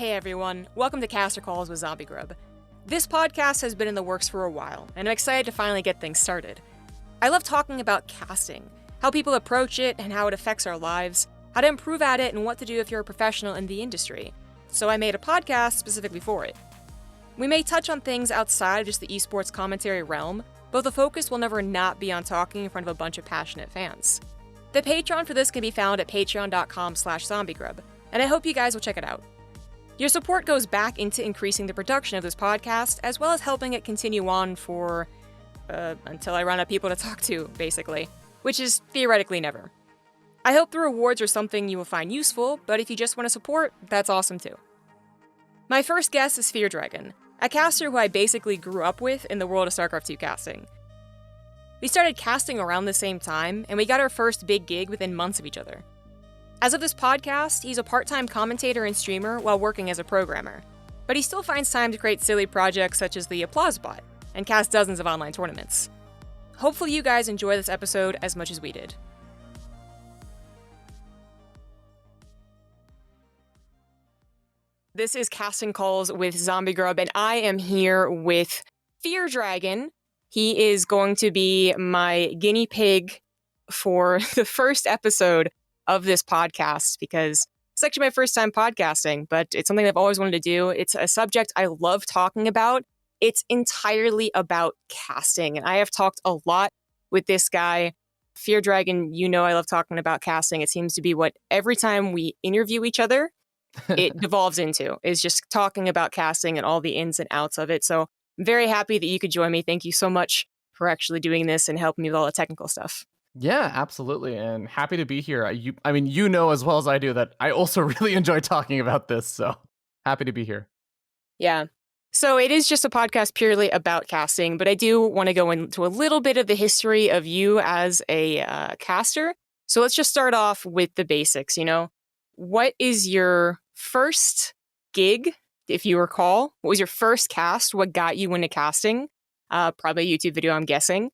Hey everyone, welcome to Caster Calls with ZombieGrub. This podcast has been in the works for a while, and I'm excited to finally get things started. I love talking about casting, how people approach it and how it affects our lives, how to improve at it and what to do if you're a professional in the industry. So I made a podcast specifically for it. We may touch on things outside of just the esports commentary realm, but the focus will never not be on talking in front of a bunch of passionate fans. The Patreon for this can be found at patreon.com/zombiegrub, and I hope you guys will check it out. Your support goes back into increasing the production of this podcast, as well as helping it continue on for, until I run out of people to talk to, basically, which is theoretically never. I hope the rewards are something you will find useful, but if you just want to support, that's awesome too. My first guest is Feardragon, a caster who I basically grew up with in the world of StarCraft 2 casting. We started casting around the same time, and we got our first big gig within months of each other. As of this podcast, he's a part-time commentator and streamer while working as a programmer, but he still finds time to create silly projects such as the Applause Bot and cast dozens of online tournaments. Hopefully you guys enjoy this episode as much as we did. This is Casting Calls with ZombieGrub, and I am here with Feardragon. He is going to be my guinea pig for the first episode of this podcast because it's actually my first time podcasting, but it's something I've always wanted to do. It's a subject I love talking about. It's entirely about casting, and I have talked a lot with this guy. Feardragon, you know I love talking about casting. It seems to be what every time we interview each other, it devolves into, is just talking about casting and all the ins and outs of it. So I'm very happy that you could join me. Thank you so much for actually doing this and helping me with all the technical stuff. Yeah, absolutely. And happy to be here. You know as well as I do that I also really enjoy talking about this. So happy to be here. Yeah. So it is just a podcast purely about casting, but I do want to go into a little bit of the history of you as a caster. So let's just start off with the basics, What is your first gig, if you recall? What was your first cast? What got you into casting? Probably a YouTube video, I'm guessing.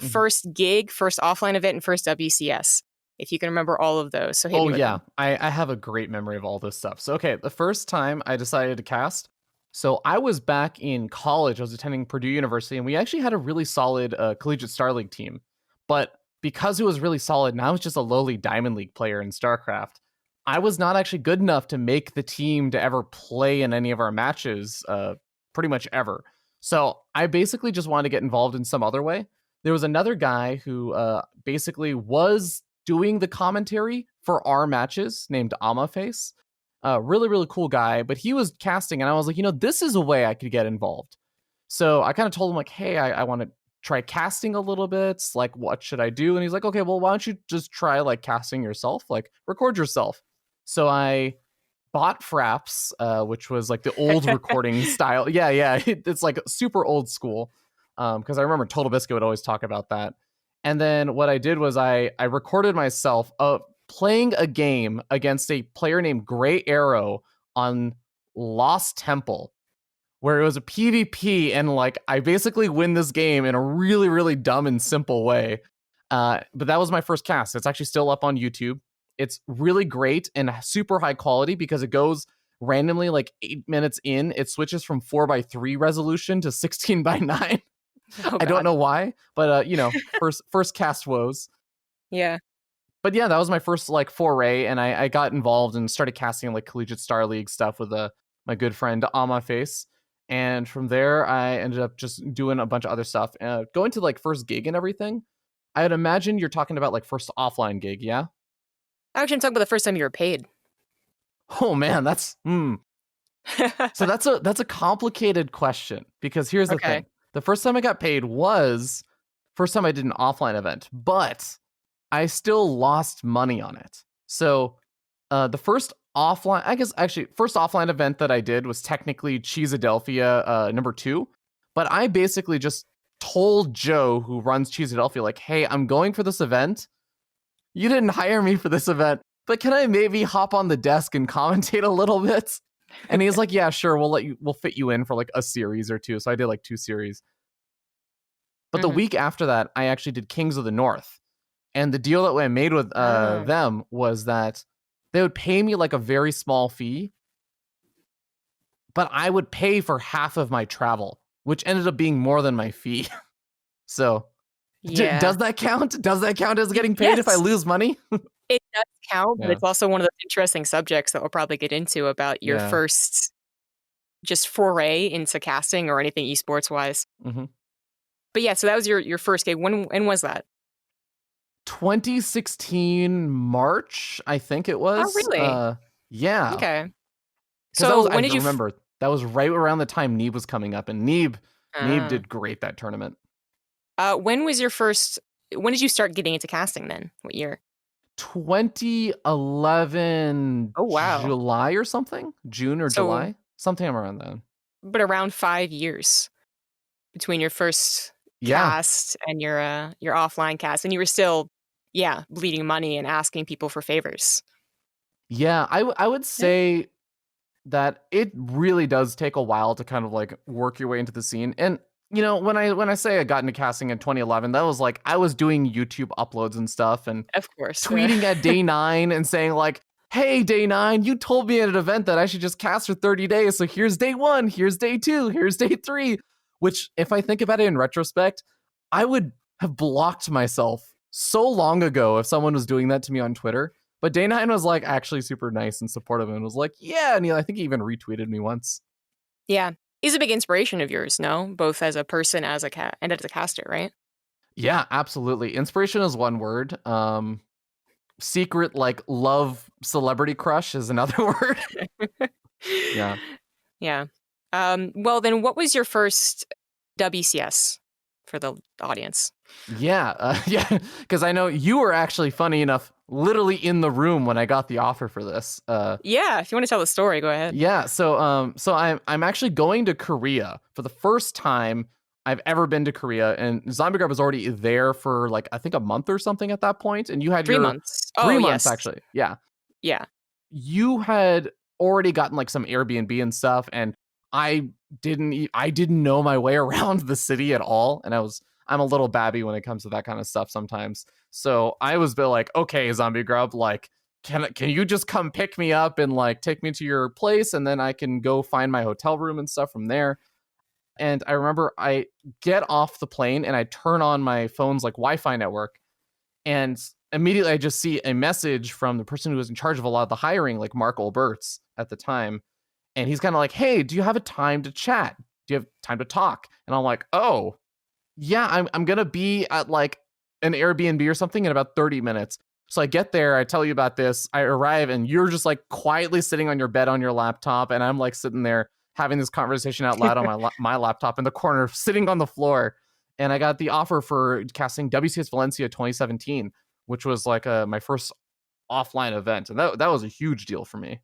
First gig, first offline event, and first WCS, if you can remember all of those. So hit me with them. I have a great memory of all this stuff. So, okay, the first time I decided to cast, so I was back in college. I was attending Purdue University, and we actually had a really solid collegiate Star League team. But because it was really solid, and I was just a lowly Diamond League player in StarCraft, I was not actually good enough to make the team to ever play in any of our matches, pretty much ever. So I basically just wanted to get involved in some other way. There was another guy who basically was doing the commentary for our matches named Amaface. Really, really cool guy, but he was casting, and I was like, this is a way I could get involved. So I kind of told him, like, hey, I want to try casting a little bit. Like, what should I do? And he's like, okay, well, why don't you just try, like, casting yourself? Like, record yourself. So I bought Fraps, which was, like, the old recording style. Yeah, it's, like, super old school. Because I remember Total Biscuit would always talk about that. And then what I did was I recorded myself playing a game against a player named Grey Arrow on Lost Temple, where it was a PvP, and like I basically win this game in a really, really dumb and simple way. But that was my first cast. It's actually still up on YouTube. It's really great and super high quality because it goes randomly, like 8 minutes in, it switches from 4:3 resolution to 16:9. Oh, I don't know why, but first cast woes. Yeah. But yeah, that was my first like foray, and I got involved and started casting like collegiate Star League stuff with my good friend Amaface. And from there, I ended up just doing a bunch of other stuff. Going to like first gig and everything. I'd imagine you're talking about like first offline gig, yeah? Actually, I'm talking about the first time you were paid. Oh man, that's So that's a complicated question because here's the thing. The first time I got paid was first time I did an offline event, but I still lost money on it. So the first offline, first offline event that I did was technically Cheesadelphia number 2. But I basically just told Joe, who runs Cheesadelphia, like, hey, I'm going for this event. You didn't hire me for this event, but can I maybe hop on the desk and commentate a little bit? And he's like, yeah, sure, we'll fit you in for like a series or two. So I did like 2 series. But the week after that, I actually did Kings of the North. And the deal that I made with them was that they would pay me like a very small fee but I would pay for half of my travel, which ended up being more than my fee. So Yeah. does that count? Does that count as getting paid if I Yes. lose money? It does count, but Yeah. it's also one of the interesting subjects that we'll probably get into about your Yeah. first just foray into casting or anything esports wise. hmm But yeah, so that was your first gig. When was that? 2016 March, I think it Oh, was. really? Yeah, Okay. because that was, So I when did you? remember that was right around the time Neeb was coming up, and Neeb Uh, did great that tournament. when was your first? When did you start getting into casting? Then what year? 2011 Oh wow. July or something, June or So, July, something around then. but around 5 years between your first Yeah, cast and your offline cast, and you were still, yeah, bleeding money and asking people for favors. yeah, I would Yeah. say that it really does take a while to kind of like work your way into the scene. And when I say I got into casting in 2011, that was like I was doing YouTube uploads and stuff and Of course. tweeting at Day 9 and saying like, "Hey, Day 9, you told me at an event that I should just cast for 30 days. So here's day 1, here's day 2, here's day 3." Which, if I think about it in retrospect, I would have blocked myself so long ago if someone was doing that to me on Twitter. But Day 9 was like actually super nice and supportive and was like, "Yeah," and I think he even retweeted me once. Yeah. He's a big inspiration of yours, no? Both as a person, as a cat, and as a caster, right? Yeah, absolutely. Inspiration is one word. Secret like love celebrity crush is another word. Yeah. Yeah. Well, then what was your first WCS for the audience? Yeah, yeah, because I know you were actually funny enough, literally in the room when I got the offer for this. Yeah, if you want to tell the story, go ahead. Yeah, so I'm actually going to Korea for the first time I've ever been to Korea, and ZombieGrub was already there for like I think a month or something at that point, and you had 3 your months. three Oh, months yes. actually, yeah. Yeah. You had already gotten like some Airbnb and stuff, and I didn't know my way around the city at all, and I'm a little babby when it comes to that kind of stuff sometimes. So I was a bit like, okay, ZombieGrub, like, can you just come pick me up and like take me to your place, and then I can go find my hotel room and stuff from there. And I remember I get off the plane and I turn on my phone's like Wi-Fi network, and immediately I just see a message from the person who was in charge of a lot of the hiring, like Mark Olberts at the time. And he's kind of like, "Hey, do you have a time to chat? Do you have time to talk?" And I'm like, "Oh, yeah, I'm gonna be at like an Airbnb or something in about 30 minutes." So I get there, I tell you about this, I arrive, and you're just like quietly sitting on your bed on your laptop, and I'm like sitting there having this conversation out loud on my laptop in the corner, sitting on the floor. And I got the offer for casting WCS Valencia 2017, which was like my first offline event, and that was a huge deal for me.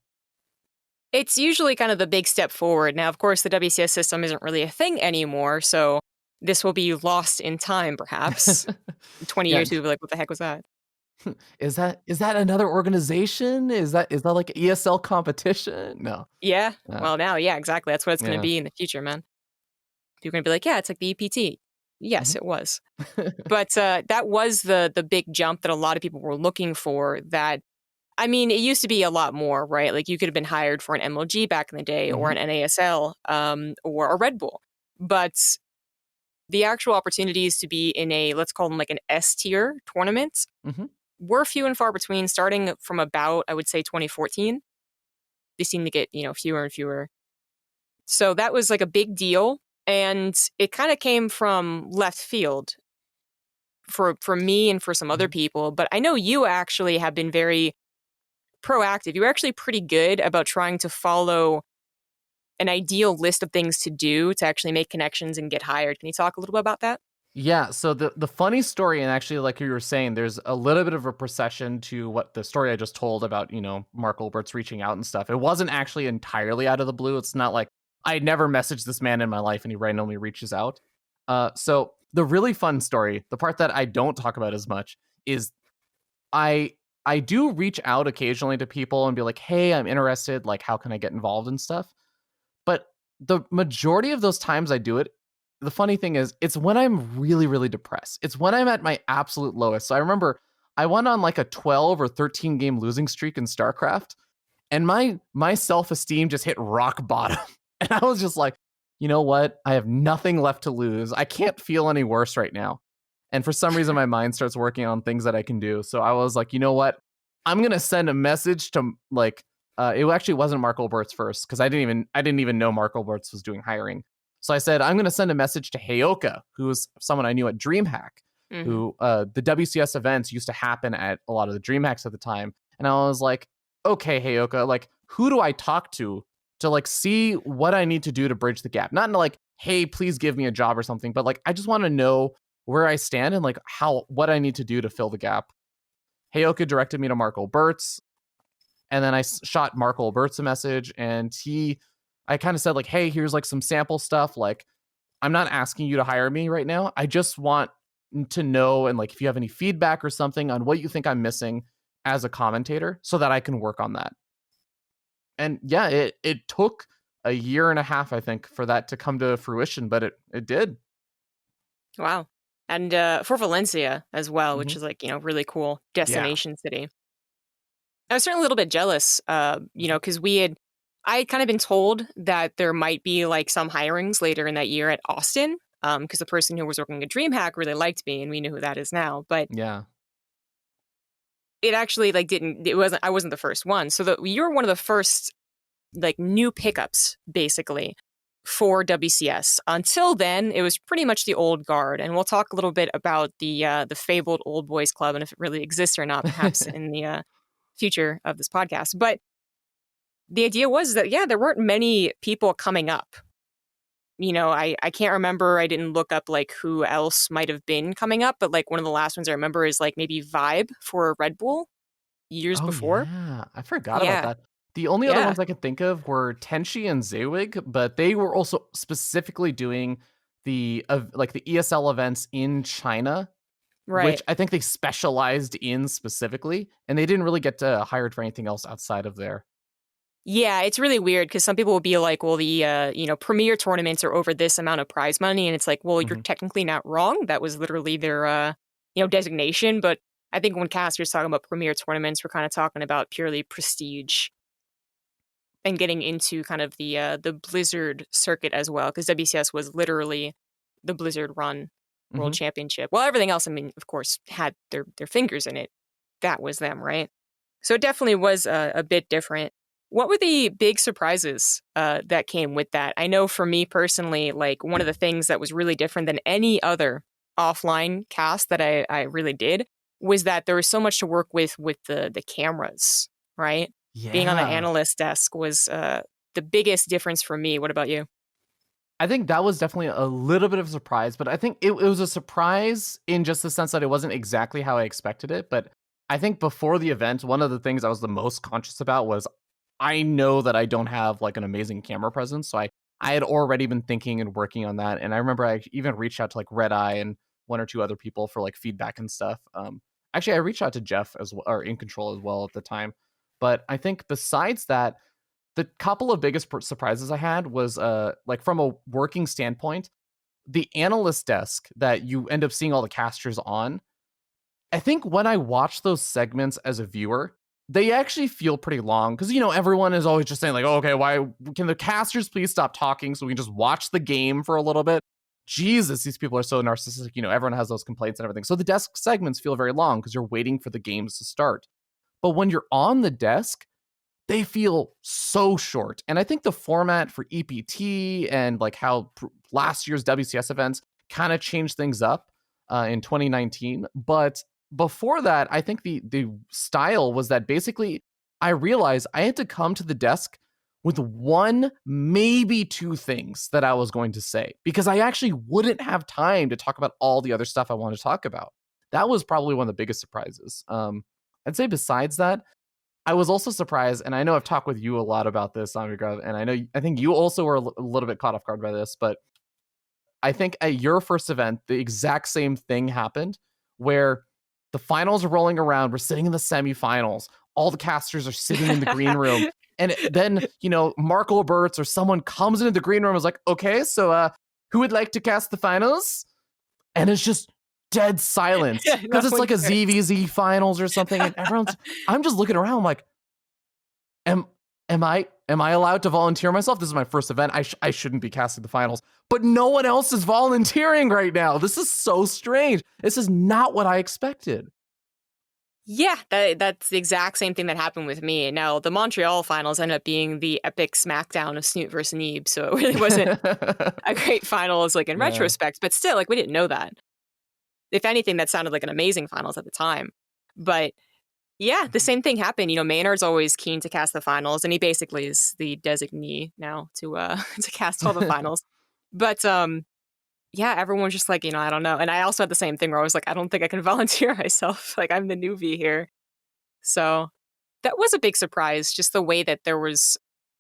It's usually kind of the big step forward. Now, of course, the WCS system isn't really a thing anymore, so this will be lost in time, perhaps. In 20 Yeah, years, people will be like, what the heck was that? is that another organization? Is that like ESL competition? No. Yeah. Uh, Well, now, yeah, exactly. That's what it's going to yeah. be in the future, man. People are going to be like, yeah, it's like the EPT. Yes, Mhm. it was. But that was the big jump that a lot of people were looking for. That, I mean, it used to be a lot more, right? Like you could have been hired for an MLG back in the day, or Mhm. an NASL, or a Red Bull. But the actual opportunities to be in a, let's call them like an S tier tournament, Mhm. were few and far between, starting from about, I would say, 2014. They seem to get, fewer and fewer. So that was like a big deal. And it kind of came from left field for me and for some other Mhm. people. But I know you actually have been very proactive. You're actually pretty good about trying to follow an ideal list of things to do to actually make connections and get hired. Can you talk a little bit about that? Yeah, so the funny story, and actually like you were saying, there's a little bit of a procession to what the story I just told about, Mark Olberts reaching out and stuff. It wasn't actually entirely out of the blue. It's not like I never messaged this man in my life and he randomly reaches out. So the really fun story, the part that I don't talk about as much, is I I do reach out occasionally to people and be like, "Hey, I'm interested, like how can I get involved and stuff?" But the majority of those times I do it, the funny thing is, it's when I'm really, really depressed. It's when I'm at my absolute lowest. So I remember I went on like a 12 or 13 game losing streak in StarCraft, and my self-esteem just hit rock bottom. And I was just like, you know what? I have nothing left to lose. I can't feel any worse right now. And for some reason, my mind starts working on things that I can do. So I was like, you know what? I'm going to send a message to like, it actually wasn't Mark Olbert's first because I didn't even know Mark Olbert's was doing hiring. So I said, I'm going to send a message to Heyoka, who was someone I knew at DreamHack, who the WCS events used to happen at a lot of the DreamHacks at the time. And I was like, okay, Heyoka, like, who do I talk to like see what I need to do to bridge the gap? Not in like, hey, please give me a job or something, but like, I just want to know where I stand and like what I need to do to fill the gap. Heyoka directed me to Mark Olbert's, and then I shot Mark Olbert's a message, and I kind of said like, hey, here's like some sample stuff. Like, I'm not asking you to hire me right now. I just want to know, and like, if you have any feedback or something on what you think I'm missing as a commentator so that I can work on that. And yeah, it took a year and a half, I think, for that to come to fruition, but it did. Wow. And for Valencia as well, which is like, really cool destination city. I was certainly a little bit jealous, because I had kind of been told that there might be like some hirings later in that year at Austin, because the person who was working at DreamHack really liked me, and we know who that is now. But yeah, it actually like I wasn't the first one. So you're one of the first like new pickups basically for WCS. Until then, it was pretty much the old guard, and we'll talk a little bit about the fabled Old Boys Club and if it really exists or not, perhaps in the future of this podcast. But the idea was that there weren't many people coming up. I can't remember. I didn't look up like who else might have been coming up, but like one of the last ones I remember is like maybe Vibe for Red Bull years before. Yeah, I forgot about that. The only other ones I could think of were Tenshi and Zawig, but they were also specifically doing the ESL events in China, which I think they specialized in specifically, and they didn't really get hired for anything else outside of there. Yeah, it's really weird because some people will be like, well, the premier tournaments are over this amount of prize money, and it's like, well, you're technically not wrong. That was literally their designation. But I think when casters talking about premier tournaments, we're kind of talking about purely prestige and getting into kind of the Blizzard circuit as well, because WCS was literally the Blizzard run World Championship. Well, everything else, I mean, of course, had their fingers in it. That was them, right? So it definitely was a bit different. What were the big surprises that came with that? I know for me personally, like one of the things that was really different than any other offline cast that I really did was that there was so much to work with the cameras, right? Yeah. Being on the analyst desk was the biggest difference for me. What about you? I think that was definitely a little bit of a surprise, but I think it was a surprise in just the sense that it wasn't exactly how I expected it. But I think before the event, one of the things I was the most conscious about was I know that I don't have like an amazing camera presence. So I had already been thinking and working on that. And I remember I even reached out to like Red Eye and one or two other people for like feedback and stuff. Actually, I reached out to Jeff as well, or In Control as well at the time. But I think besides that, the couple of biggest surprises I had was like from a working standpoint, the analyst desk that you end up seeing all the casters on. I think when I watch those segments as a viewer, they actually feel pretty long because, everyone is always just saying like, oh, okay, why can the casters please stop talking so we can just watch the game for a little bit? Jesus, these people are so narcissistic. Everyone has those complaints and everything. So the desk segments feel very long because you're waiting for the games to start. But when you're on the desk, they feel so short. And I think the format for EPT and like how last year's WCS events kind of changed things up in 2019. But before that, I think the style was that basically I realized I had to come to the desk with one, maybe two things that I was going to say, because I actually wouldn't have time to talk about all the other stuff I want to talk about. That was probably one of the biggest surprises. I'd say besides that, I was also surprised, and I know I've talked with you a lot about this, ZombieGrub, and I think you also were a little bit caught off guard by this, but I think at your first event, the exact same thing happened, where the finals are rolling around, we're sitting in the semifinals, all the casters are sitting in the green room, and then, Mark Olberts or someone comes into the green room and is like, okay, so who would like to cast the finals? And it's just dead silence because it's like a ZVZ finals or something, and I'm just looking around like, am am I allowed to volunteer myself? This is my first event. I shouldn't be casting the finals, but no one else is volunteering right now. This is so strange. This is not what I expected. Yeah, that's the exact same thing that happened with me. Now, the Montreal finals ended up being the epic smackdown of Snoot versus Neeb, so it really wasn't a great finals, like, in retrospect, but still, like, we didn't know that. If anything, that sounded like an amazing finals at the time. But yeah, the same thing happened. You know, Maynard's always keen to cast the finals, and he basically is the designee now to to cast all the finals. But yeah, everyone was just like, you know, I don't know. And I also had the same thing where I was like, I don't think I can volunteer myself. Like, I'm the newbie here. So that was a big surprise, just the way that there was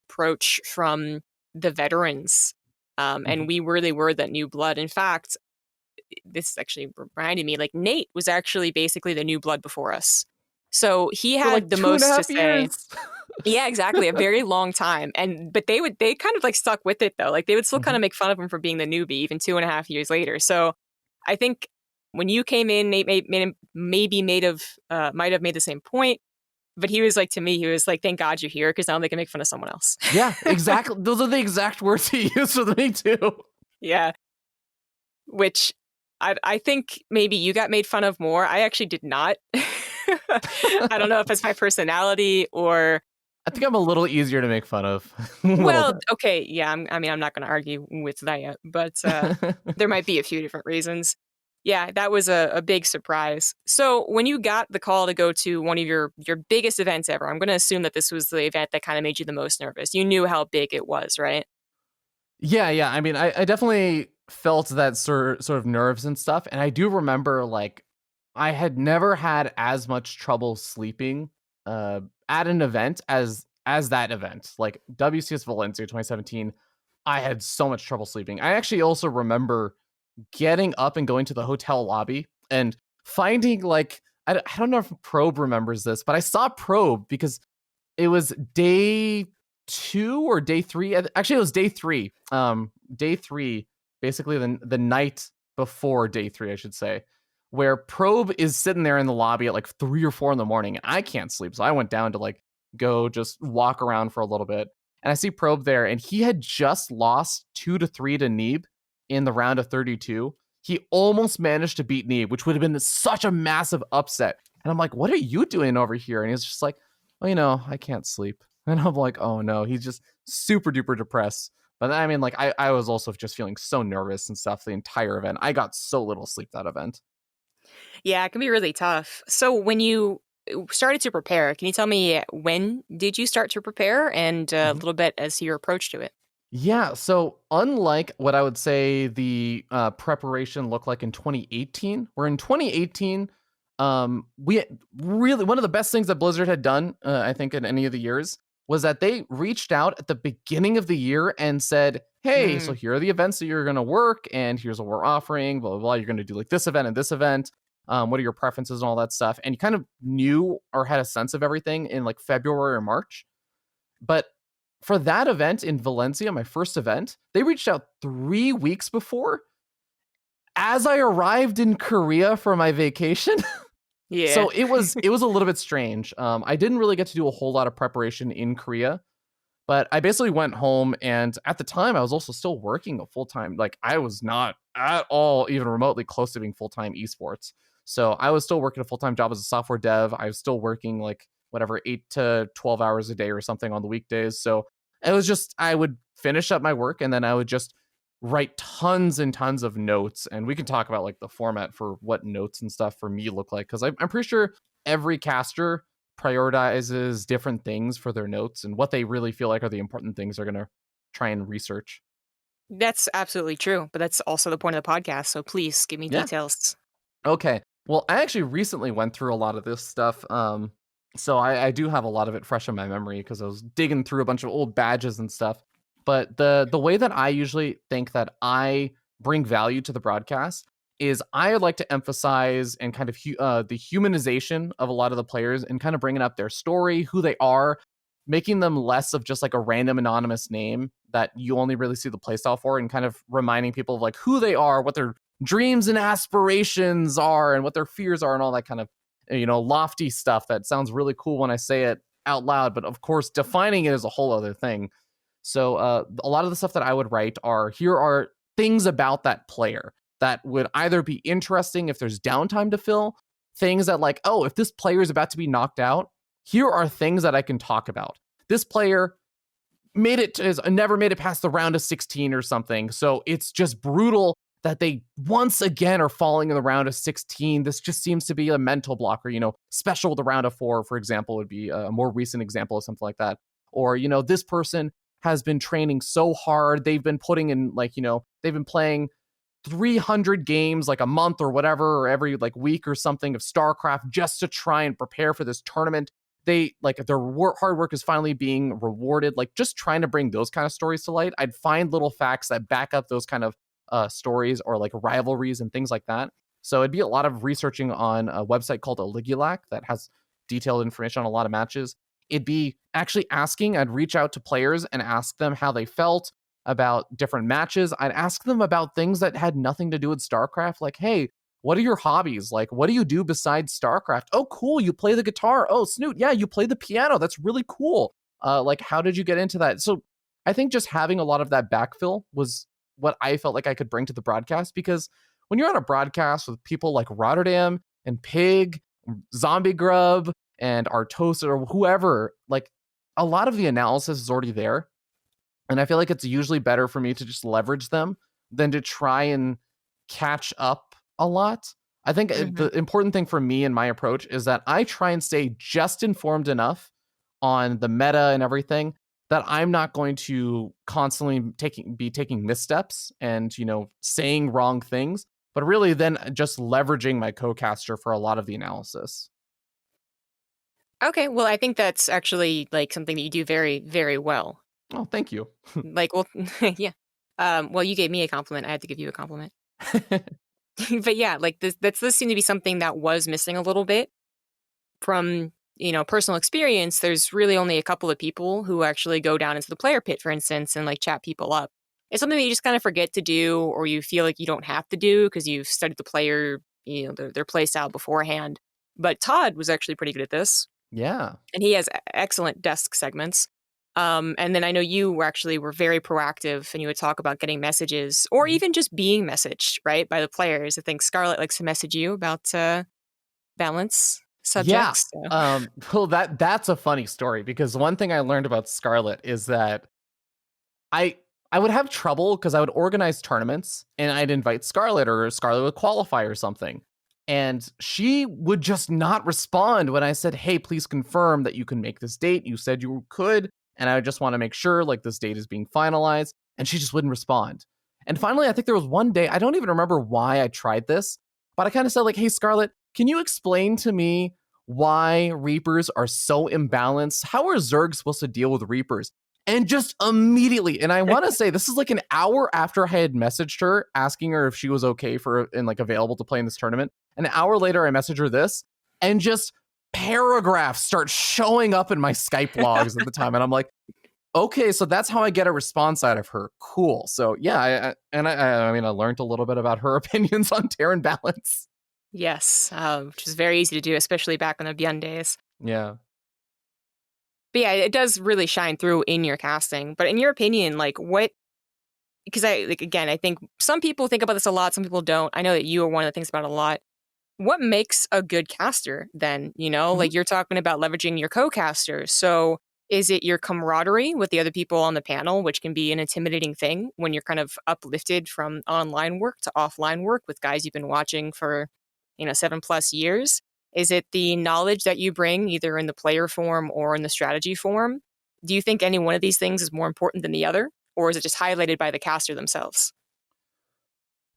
approach from the veterans. And we really were that new blood. In fact, this actually reminded me, like, Nate was actually basically the new blood before us. So he had like the most to say. Years. Yeah, exactly. A very long time. But they kind of like stuck with it though. Like they would still kind of make fun of him for being the newbie even 2.5 years later. So I think when you came in, Nate might have made the same point. But he was like, to me, he was like, thank God you're here because now they can make fun of someone else. Yeah, exactly. Those are the exact words he used with me too. Yeah. Which I think maybe you got made fun of more. I actually did not. I don't know if it's my personality or... I think I'm a little easier to make fun of. Well, okay, yeah, I'm not going to argue with that yet, but there might be a few different reasons. Yeah, that was a big surprise. So when you got the call to go to one of your biggest events ever, I'm going to assume that this was the event that kind of made you the most nervous. You knew how big it was, right? Yeah. I mean, I definitely felt that sort of nerves and stuff. And I do remember, like, I had never had as much trouble sleeping at an event as that event. Like WCS Valencia 2017, I had so much trouble sleeping. I actually also remember getting up and going to the hotel lobby and finding, like, I don't know if Probe remembers this, but I saw Probe because it was day 2 or day 3. Actually, it was day 3. Day 3, basically the night before day 3, I should say, where Probe is sitting there in the lobby at like 3 or 4 in the morning, and I can't sleep. So I went down to like go just walk around for a little bit, and I see Probe there, and he had just lost 2-3 to Neeb in the round of 32. He almost managed to beat Neeb, which would have been such a massive upset. And I'm like, what are you doing over here? And he's just like, well, you know, I can't sleep. And I'm like, oh no, he's just super duper depressed. But I mean, like, I was also just feeling so nervous and stuff the entire event. I got so little sleep that event. Yeah, it can be really tough. So when you started to prepare, can you tell me when did you start to prepare and a little bit as to your approach to it? Yeah, so unlike what I would say the preparation looked like in 2018, where in 2018, we really, one of the best things that Blizzard had done, I think, in any of the years, was that they reached out at the beginning of the year and said, hey, so here are the events that you're going to work, and here's what we're offering, blah, blah, blah. You're going to do like this event and this event. What are your preferences and all that stuff? And you kind of knew or had a sense of everything in like February or March. But for that event in Valencia, my first event, they reached out 3 weeks before. As I arrived in Korea for my vacation. Yeah. So it was a little bit strange. I didn't really get to do a whole lot of preparation in Korea, but I basically went home, and at the time I was also still working a full-time. Like, I was not at all even remotely close to being full-time esports. So I was still working a full-time job as a software dev. I was still working like whatever 8 to 12 hours a day or something on the weekdays. So it was just, I would finish up my work and then I would just write tons and tons of notes. And we can talk about like the format for what notes and stuff for me look like, because I'm pretty sure every caster prioritizes different things for their notes and what they really feel like are the important things they're going to try and research. That's absolutely true, but that's also the point of the podcast. So please give me details. Okay. Well, I actually recently went through a lot of this stuff. So I do have a lot of it fresh in my memory because I was digging through a bunch of old badges and stuff. But the way that I usually think that I bring value to the broadcast is I like to emphasize and kind of the humanization of a lot of the players and kind of bringing up their story, who they are, making them less of just like a random anonymous name that you only really see the playstyle for, and kind of reminding people of like who they are, what their dreams and aspirations are, and what their fears are, and all that kind of, you know, lofty stuff that sounds really cool when I say it, out loud, but of course, defining it is a whole other thing. So a lot of the stuff that I would write here are things about that player that would either be interesting if there's downtime to fill, things that like, oh, if this player is about to be knocked out, here are things that I can talk about. This player never made it past the round of 16 or something. So it's just brutal that they once again are falling in the round of 16. This just seems to be a mental blocker. Special the round of 4, for example, would be a more recent example of something like that. Or, this person has been training so hard. They've been putting in they've been playing 300 games like a month or whatever, or every like week or something of StarCraft just to try and prepare for this tournament. They their hard work is finally being rewarded. Like, just trying to bring those kind of stories to light. I'd find little facts that back up those kind of stories, or like rivalries and things like that. So it'd be a lot of researching on a website called Aligulac that has detailed information on a lot of matches. It'd be actually I'd reach out to players and ask them how they felt about different matches. I'd ask them about things that had nothing to do with StarCraft, like, hey, what are your hobbies? Like, what do you do besides StarCraft? Oh, cool, you play the guitar. Oh, Snoot, yeah, you play the piano. That's really cool. Like, how did you get into that? So I think just having a lot of that backfill was what I felt like I could bring to the broadcast, because when you're on a broadcast with people like Rotterdam and Pig, ZombieGrub, and Artosa, or whoever, like, a lot of the analysis is already there. And I feel like it's usually better for me to just leverage them than to try and catch up a lot. I think the important thing for me and my approach is that I try and stay just informed enough on the meta and everything that I'm not going to constantly be taking missteps and, saying wrong things, but really then just leveraging my co-caster for a lot of the analysis. Okay, well, I think that's actually like something that you do very, very well. Oh, thank you. Yeah. Well, you gave me a compliment. I had to give you a compliment. But yeah, like this seemed to be something that was missing a little bit from, personal experience. There's really only a couple of people who actually go down into the player pit, for instance, and like chat people up. It's something that you just kind of forget to do, or you feel like you don't have to do because you've studied the player, their play style beforehand. But Todd was actually pretty good at this. Yeah. And he has excellent desk segments. And then I know you were very proactive, and you would talk about getting messages or even just being messaged, right, by the players. I think Scarlett likes to message you about balance subjects. Yeah. So. Well, that's a funny story, because one thing I learned about Scarlett is that I would have trouble because I would organize tournaments and I'd invite Scarlett, or Scarlett would qualify or something. And she would just not respond when I said, hey, please confirm that you can make this date. You said you could. And I just want to make sure like this date is being finalized. And she just wouldn't respond. And finally, I think there was one day, I don't even remember why I tried this, but I kind of said like, hey, Scarlett, can you explain to me why Reapers are so imbalanced? How are Zergs supposed to deal with Reapers? And just immediately, and I want to say this is like an hour after I had messaged her asking her if she was okay and like available to play in this tournament. An hour later, I messaged her this, and just paragraphs start showing up in my Skype logs at the time. And I'm like, okay, so that's how I get a response out of her. Cool. So yeah, I learned a little bit about her opinions on Terran balance. Yes, which is very easy to do, especially back in the Beyond days. Yeah. But yeah, it does really shine through in your casting. But in your opinion, like because I think some people think about this a lot, some people don't. I know that you are one of the things about it a lot. What makes a good caster then? Like you're talking about leveraging your co-casters. So is it your camaraderie with the other people on the panel, which can be an intimidating thing when you're kind of uplifted from online work to offline work with guys you've been watching for, 7+ years? Is it the knowledge that you bring either in the player form or in the strategy form? Do you think any one of these things is more important than the other? Or is it just highlighted by the caster themselves?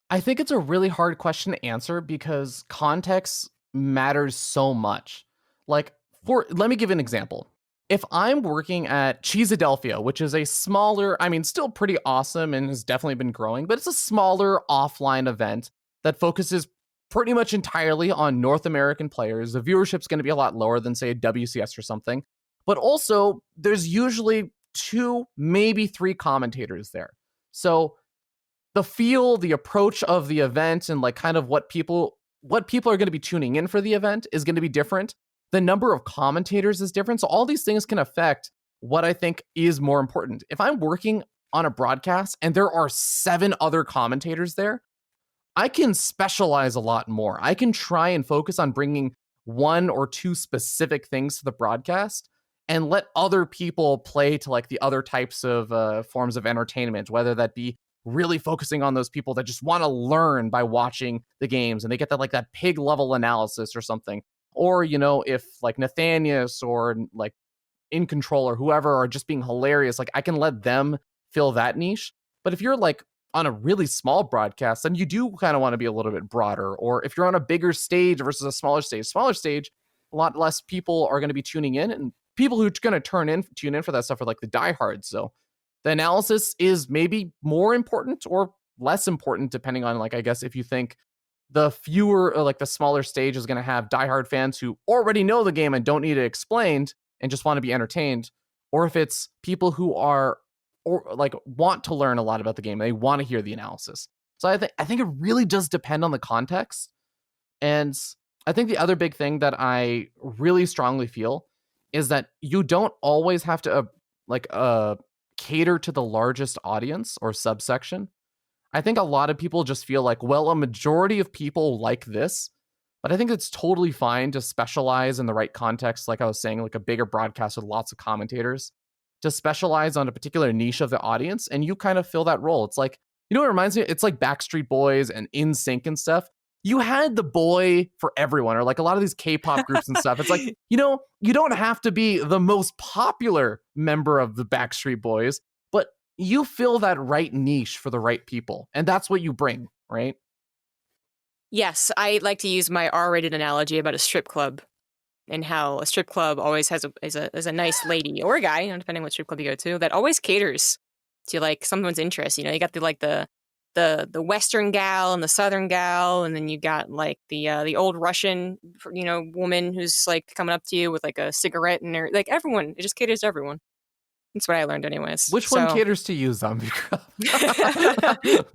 I think it's a really hard question to answer because context matters so much. Like, let me give an example. If I'm working at Cheesadelphia, which is a smaller, still pretty awesome and has definitely been growing, but it's a smaller offline event that focuses pretty much entirely on North American players. The viewership's going to be a lot lower than, say, a WCS or something. But also, there's usually 2, maybe 3 commentators there. So the feel, the approach of the event, and like kind of what people are going to be tuning in for the event is going to be different The number of commentators is different. So all these things can affect what I think is more important. If I'm working on a broadcast and there are 7 other commentators there, I can specialize a lot more. I can try and focus on bringing 1 or 2 specific things to the broadcast and let other people play to like the other types of forms of entertainment, whether that be really focusing on those people that just want to learn by watching the games and they get that pig level analysis or something. Or, if like Nathanius or like In Control or whoever are just being hilarious, like I can let them fill that niche. But if you're like on a really small broadcast, then you do kind of want to be a little bit broader. Or if you're on a bigger stage versus a smaller stage, a lot less people are going to be tuning in, and people who are going to tune in for that stuff are like the diehards. So the analysis is maybe more important or less important depending on, like, I guess if you think the fewer or like the smaller stage is going to have diehard fans who already know the game and don't need it explained and just want to be entertained, or if it's people who are or like want to learn a lot about the game, they want to hear the analysis. So I think it really does depend on the context. And I think the other big thing that I really strongly feel is that you don't always have to cater to the largest audience or subsection. I think a lot of people just feel like, well, a majority of people like this, but I think it's totally fine to specialize in the right context. Like I was saying, like a bigger broadcast with lots of commentators, to specialize on a particular niche of the audience, and you kind of fill that role. It's like, it reminds me, it's like Backstreet Boys and NSYNC and stuff. You had the boy for everyone, or like a lot of these K-pop groups and stuff. It's like, you don't have to be the most popular member of the Backstreet Boys, but you fill that right niche for the right people. And that's what you bring, right? Yes, I like to use my R-rated analogy about a strip club, and how a strip club always has a nice lady or a guy, depending on what strip club you go to, that always caters to like someone's interest. You got the Western gal and the Southern gal, and then you got like the old Russian woman who's like coming up to you with like a cigarette, and like everyone, it just caters to everyone. That's what I learned, anyways. Which one caters to you, ZombieGrub?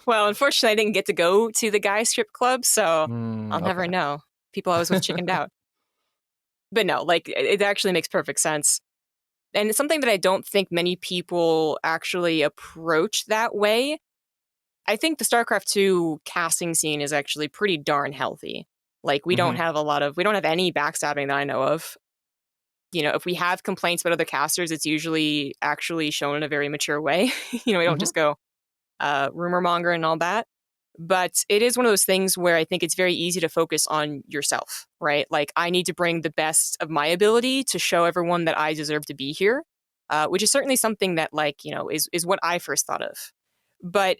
Well, unfortunately, I didn't get to go to the guy strip club, so I'll never know. People I was with chickened out. But no, like it actually makes perfect sense. And it's something that I don't think many people actually approach that way. I think the StarCraft 2 casting scene is actually pretty darn healthy. Like we don't have we don't have any backstabbing that I know of. If we have complaints about other casters, it's usually actually shown in a very mature way. We don't just go rumor monger and all that. But it is one of those things where I think it's very easy to focus on yourself, right? Like I need to bring the best of my ability to show everyone that I deserve to be here, which is certainly something that is what I first thought of. But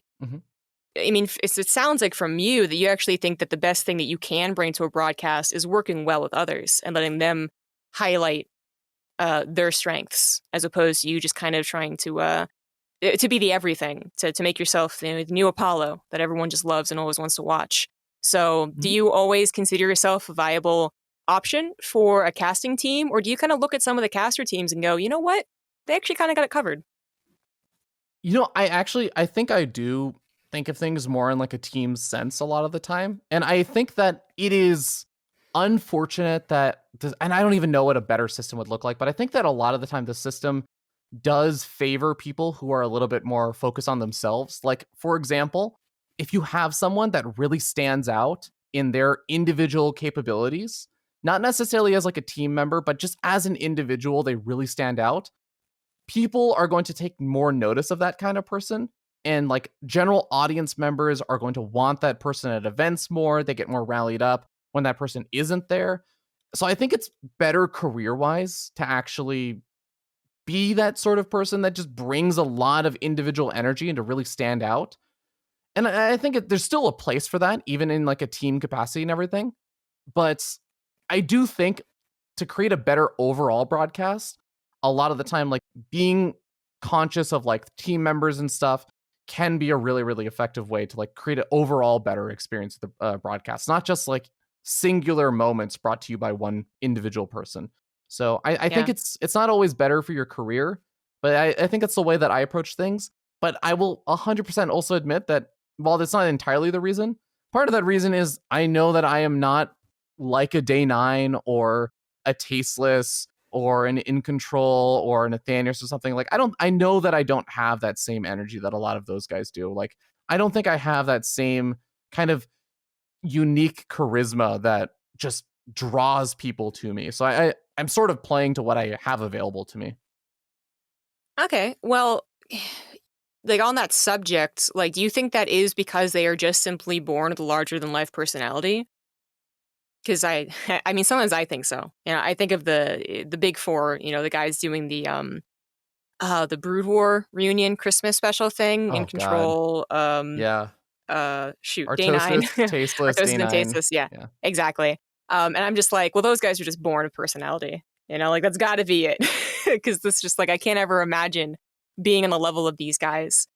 I mean, it sounds like from you that you actually think that the best thing that you can bring to a broadcast is working well with others and letting them highlight their strengths, as opposed to you just kind of trying to be the everything, to make yourself the new Apollo that everyone just loves and always wants to watch. So do you always consider yourself a viable option for a casting team, or do you kind of look at some of the caster teams and go, you know what, they actually kind of got it covered? I think I do think of things more in like a team sense a lot of the time. And I think that it is unfortunate that, and I don't even know what a better system would look like, but I think that a lot of the time the system does favor people who are a little bit more focused on themselves. Like, for example, if you have someone that really stands out in their individual capabilities, not necessarily as like a team member, but just as an individual, they really stand out, people are going to take more notice of that kind of person. And like general audience members are going to want that person at events more. They get more rallied up when that person isn't there. So I think it's better career-wise to actually be that sort of person that just brings a lot of individual energy and to really stand out. And I think there's still a place for that, even in like a team capacity and everything. But I do think to create a better overall broadcast, a lot of the time, like being conscious of like team members and stuff can be a really, really effective way to like create an overall better experience of the broadcast, not just like singular moments brought to you by one individual person. So I think it's not always better for your career, but I think it's the way that I approach things. But I will 100% also admit that while that's not entirely the reason, part of that reason is I know that I am not like a Day 9 or a Tasteless or an In Control or an Athanius or something. Like, I know that I don't have that same energy that a lot of those guys do. Like, I don't think I have that same kind of unique charisma that just draws people to me. So I'm sort of playing to what I have available to me. Okay, well, like on that subject, like, do you think that is because they are just simply born with a larger than life personality? Because I mean, sometimes I think so. You know, I think of the big four. You know, the guys doing the Brood War reunion Christmas special thing, In Oh God. Control, Yeah. shoot, Day 9, Artosis, Tasteless, Arthos and D9. Tasteless, yeah, Yeah. exactly. And I'm just like, well, those guys are just born with personality. You know, like that's got to be it. Because this just like I can't ever imagine being on the level of these guys.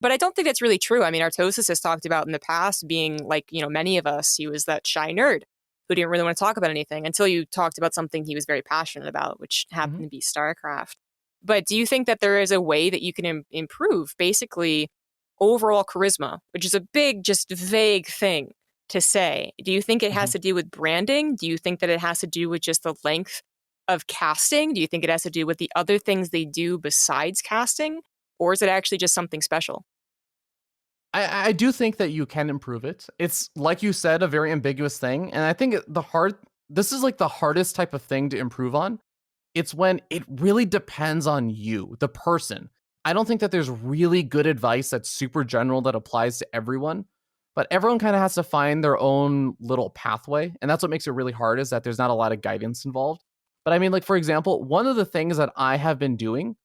But I don't think that's really true. I mean, Artosis has talked about in the past being like, you know, many of us, he was that shy nerd who didn't really want to talk about anything until you talked about something he was very passionate about, which Mhm. happened to be StarCraft. But do you think that there is a way that you can improve basically overall charisma, which is a big, just vague thing to say? Do you think it has Mhm. to do with branding? Do you think that it has to do with just the length of casting? Do you think it has to do with the other things they do besides casting? Or is it actually just something special? I do think that you can improve it. It's like you said, a very ambiguous thing. And I think this is like the hardest type of thing to improve on. It's when it really depends on you, the person. I don't think that there's really good advice that's super general that applies to everyone, but everyone kind of has to find their own little pathway. And that's what makes it really hard is that there's not a lot of guidance involved. But I mean, like, for example, one of the things that I have been doing,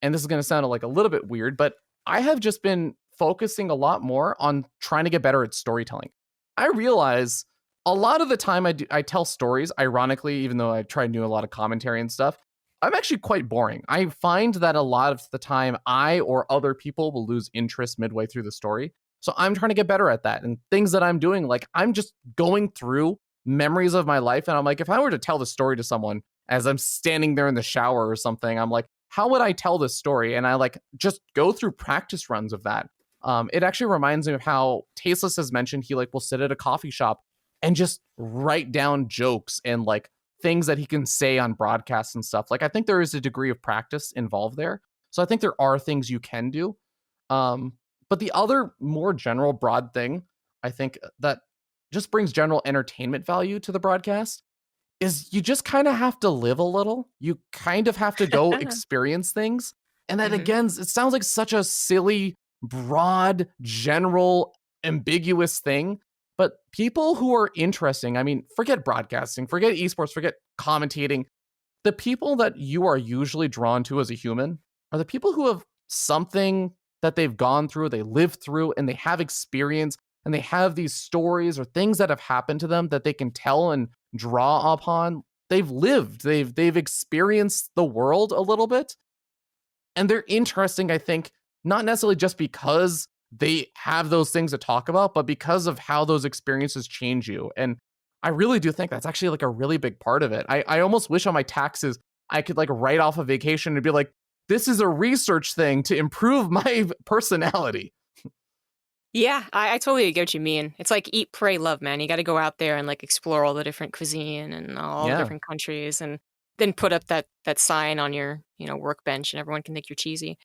and this is going to sound like a little bit weird, but I have just been focusing a lot more on trying to get better at storytelling. I realize a lot of the time I tell stories, ironically, even though I try and do a lot of commentary and stuff, I'm actually quite boring. I find that a lot of the time I or other people will lose interest midway through the story. So I'm trying to get better at that. And things that I'm doing, like I'm just going through memories of my life. And I'm like, if I were to tell the story to someone as I'm standing there in the shower or something, I'm like, how would I tell this story? And I like just go through practice runs of that. It actually reminds me of how Tasteless has mentioned he like will sit at a coffee shop and just write down jokes and like things that he can say on broadcasts and stuff. Like I think there is a degree of practice involved there. So I think there are things you can do. Um, but the other more general broad thing I think that just brings general entertainment value to the broadcast is you just kind of have to live a little. You kind of have to go experience things. And then Mhm. again, it sounds like such a silly, broad, general, ambiguous thing. But people who are interesting, I mean, forget broadcasting, forget esports, forget commentating. The people that you are usually drawn to as a human are the people who have something that they've gone through, they lived through, and they have experience, and they have these stories or things that have happened to them that they can tell and draw upon. They've lived, they've experienced the world a little bit, and they're interesting, I think, not necessarily just because they have those things to talk about, but because of how those experiences change you. And I really do think that's actually like a really big part of it. I almost wish on my taxes I could like write off a vacation and be like, this is a research thing to improve my personality. Yeah, I totally get what you mean. It's like eat, pray, love, man. You got to go out there and like explore all the different cuisine and all the Yeah. different countries, and then put up that sign on your workbench, and everyone can think you're cheesy.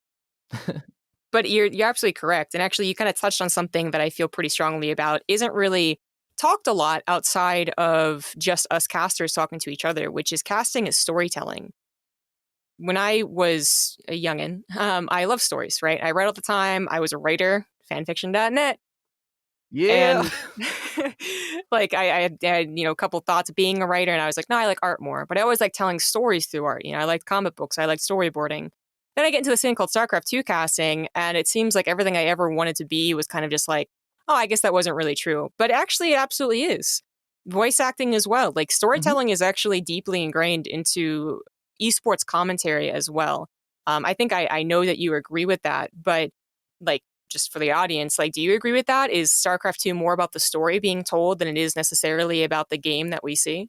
But you're absolutely correct, and actually, you kind of touched on something that I feel pretty strongly about. Isn't really talked a lot outside of just us casters talking to each other, which is casting as storytelling. When I was a youngin, I love stories, right? I read all the time. I was a writer, fanfiction.net. Yeah. And like I had a couple thoughts of being a writer, and I was like, no, I like art more. But I always like telling stories through art. I liked comic books. I liked storyboarding. Then I get into this thing called StarCraft 2 casting, and it seems like everything I ever wanted to be was kind of just like, oh, I guess that wasn't really true. But actually, it absolutely is. Voice acting as well. Like Mhm. storytelling is actually deeply ingrained into esports commentary as well. I think I know that you agree with that, but like just for the audience, like, do you agree with that? Is StarCraft 2 more about the story being told than it is necessarily about the game that we see?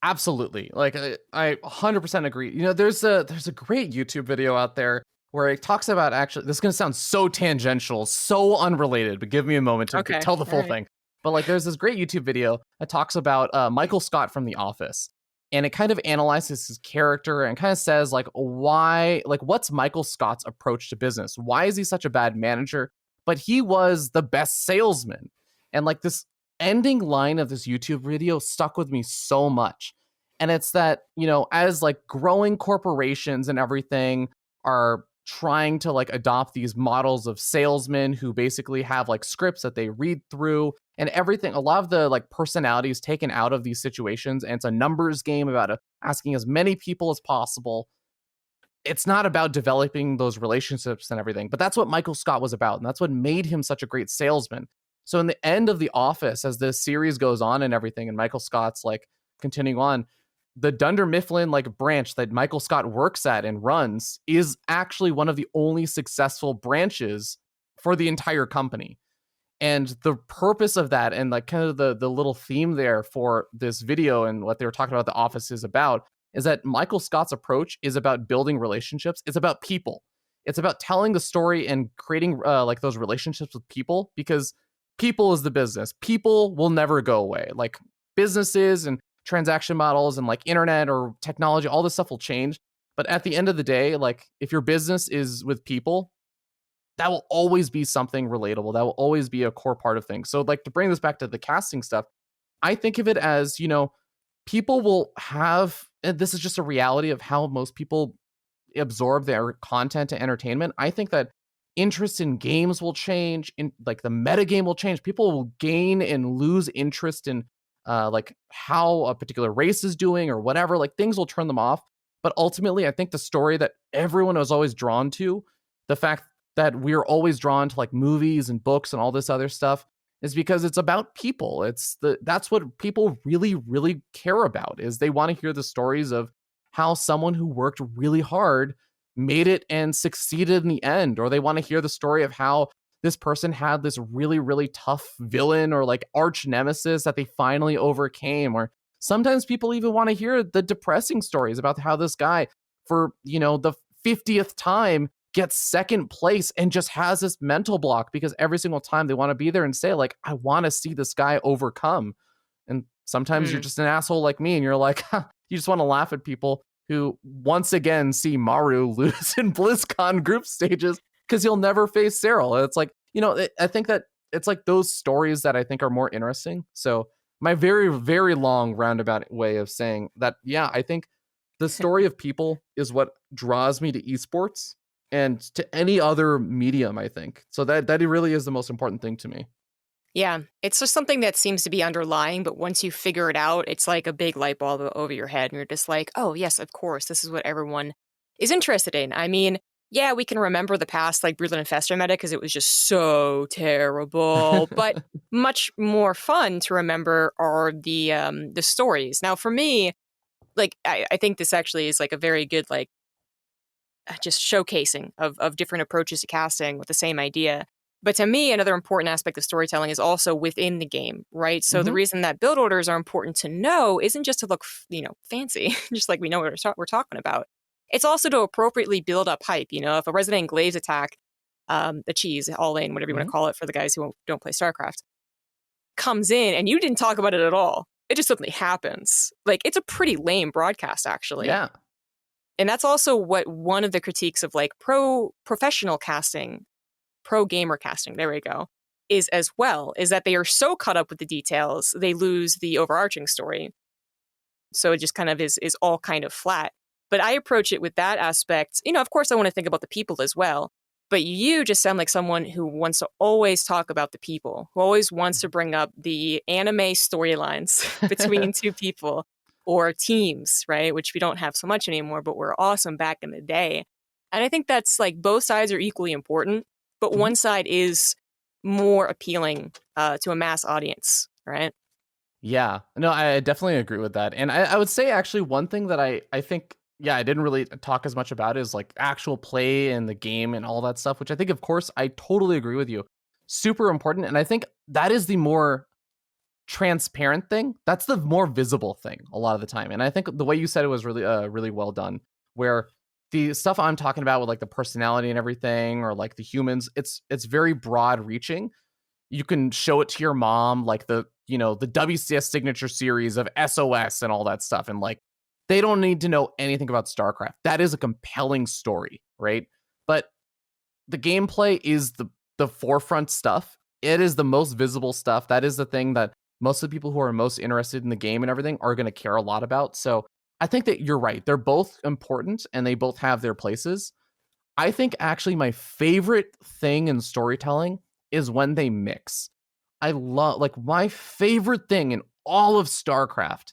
Absolutely. Like I 100% agree. There's a great YouTube video out there where it talks about actually this is going to sound so tangential, so unrelated, but give me a moment to Okay. tell the All full right. thing. But like there's this great YouTube video that talks about Michael Scott from The Office. and it kind of analyzes his character and kind of says like why, like what's Michael Scott's approach to business? Why is he such a bad manager? But he was the best salesman. And like this ending line of this YouTube video stuck with me so much. And it's that, as like growing corporations and everything are trying to like adopt these models of salesmen who basically have like scripts that they read through and everything, a lot of the like personalities taken out of these situations, and it's a numbers game about asking as many people as possible. It's not about developing those relationships and everything, but that's what Michael Scott was about, and that's what made him such a great salesman. So in the end of The Office, as this series goes on and everything, and Michael Scott's like continuing on, the Dunder Mifflin like branch that Michael Scott works at and runs is actually one of the only successful branches for the entire company. And the purpose of that, and like kind of the little theme there for this video and what they were talking about The Office is about, is that Michael Scott's approach is about building relationships. It's about people. It's about telling the story and creating like those relationships with people, because people is the business. People will never go away. Like businesses and transaction models and like internet or technology, all this stuff will change. But at the end of the day, like if your business is with people, that will always be something relatable. That will always be a core part of things. So like to bring this back to the casting stuff, I think of it as, people will have, and this is just a reality of how most people absorb their content and entertainment. I think that interest in games will change, in like the meta game will change. People will gain and lose interest in like how a particular race is doing or whatever. Like things will turn them off. But ultimately, I think the story that everyone was always drawn to, the fact that we're always drawn to like movies and books and all this other stuff, is because it's about people. That's what people really, really care about, is they want to hear the stories of how someone who worked really hard made it and succeeded in the end. Or they want to hear the story of how this person had this really, really tough villain or like arch nemesis that they finally overcame. Or sometimes people even want to hear the depressing stories about how this guy, for, the 50th time, gets second place and just has this mental block because every single time they want to be there and say like, I want to see this guy overcome. And sometimes you're just an asshole like me and you're like, you just want to laugh at people who once again see Maru lose in BlizzCon group stages because he'll never face Cyril. It's like, I think that it's like those stories that I think are more interesting. So my very, very long roundabout way of saying that, yeah, I think the story of people is what draws me to esports and to any other medium, I think. So that really is the most important thing to me. Yeah, it's just something that seems to be underlying, but once you figure it out, it's like a big light bulb over your head, and you're just like, oh, yes, of course, this is what everyone is interested in. I mean, yeah, we can remember the past, like Brutland Infestor meta, because it was just so terrible, but much more fun to remember are the stories. Now, for me, like, I think this actually is like a very good, like, just showcasing of different approaches to casting with the same idea. But to me, another important aspect of storytelling is also within the game, right? So the reason that build orders are important to know isn't just to look, fancy, just like we know what we're talking about. It's also to appropriately build up hype. If a Resident Glaives attack, the cheese, all in, whatever you want to call it for the guys who don't play StarCraft, comes in and you didn't talk about it at all. It just suddenly happens. Like, it's a pretty lame broadcast, actually. Yeah. And that's also what one of the critiques of like professional casting, pro gamer casting, there we go, is as well, is that they are so caught up with the details, they lose the overarching story. So it just kind of is all kind of flat. But I approach it with that aspect. Of course I want to think about the people as well, but you just sound like someone who wants to always talk about the people, who always wants to bring up the anime storylines between two people or teams, right? Which we don't have so much anymore, but were awesome back in the day. And I think that's like both sides are equally important, but one side is more appealing to a mass audience, right? Yeah, no, I definitely agree with that. And I would say actually one thing that I think, yeah, I didn't really talk as much about is like actual play in the game and all that stuff, which I think, of course, I totally agree with you. Super important. And I think that is the more transparent thing. That's the more visible thing a lot of the time. And I think the way you said it was really, really well done, where the stuff I'm talking about with like the personality and everything, or like the humans, it's very broad reaching. You can show it to your mom, like the WCS signature series of SOS and all that stuff. And like, they don't need to know anything about StarCraft. That is a compelling story, right? But the gameplay is the forefront stuff. It is the most visible stuff. That is the thing that most of the people who are most interested in the game and everything are going to care a lot about. So I think that you're right. They're both important and they both have their places. I think actually my favorite thing in storytelling is when they mix. I love, like, my favorite thing in all of StarCraft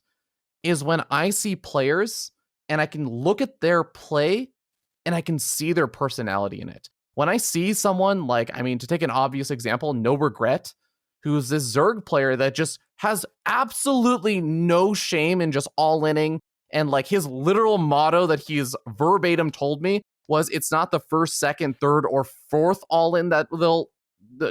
is when I see players and I can look at their play and I can see their personality in it. When I see someone like, I mean, to take an obvious example, No Regret, who's this Zerg player that just has absolutely no shame in just all-inning, and like his literal motto that he's verbatim told me was, it's not the first, second, third, or fourth all-in that they'll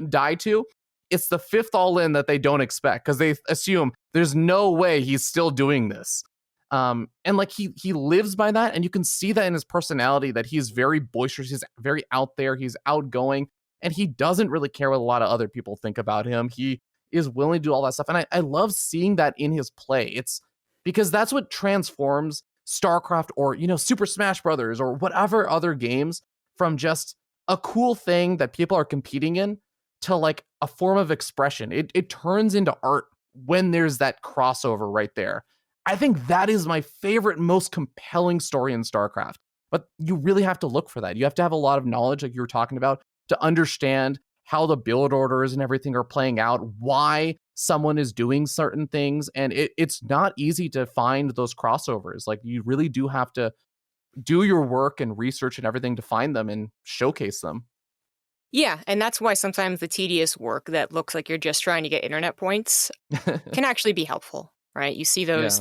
die to. It's the fifth all-in that they don't expect because they assume there's no way he's still doing this. And like he lives by that, and you can see that in his personality, that he's very boisterous, he's very out there, he's outgoing, and he doesn't really care what a lot of other people think about him. He is willing to do all that stuff, and I love seeing that in his play. It's because that's what transforms StarCraft or, you know, Super Smash Brothers or whatever other games from just a cool thing that people are competing in to like a form of expression. It turns into art when there's that crossover right there. I think that is my favorite, most compelling story in StarCraft. But you really have to look for that. You have to have a lot of knowledge, like you were talking about, to understand how the build orders and everything are playing out, why someone is doing certain things. And it's not easy to find those crossovers. Like, you really do have to do your work and research and everything to find them and showcase them. Yeah, and that's why sometimes the tedious work that looks like you're just trying to get internet points can actually be helpful, right? You see those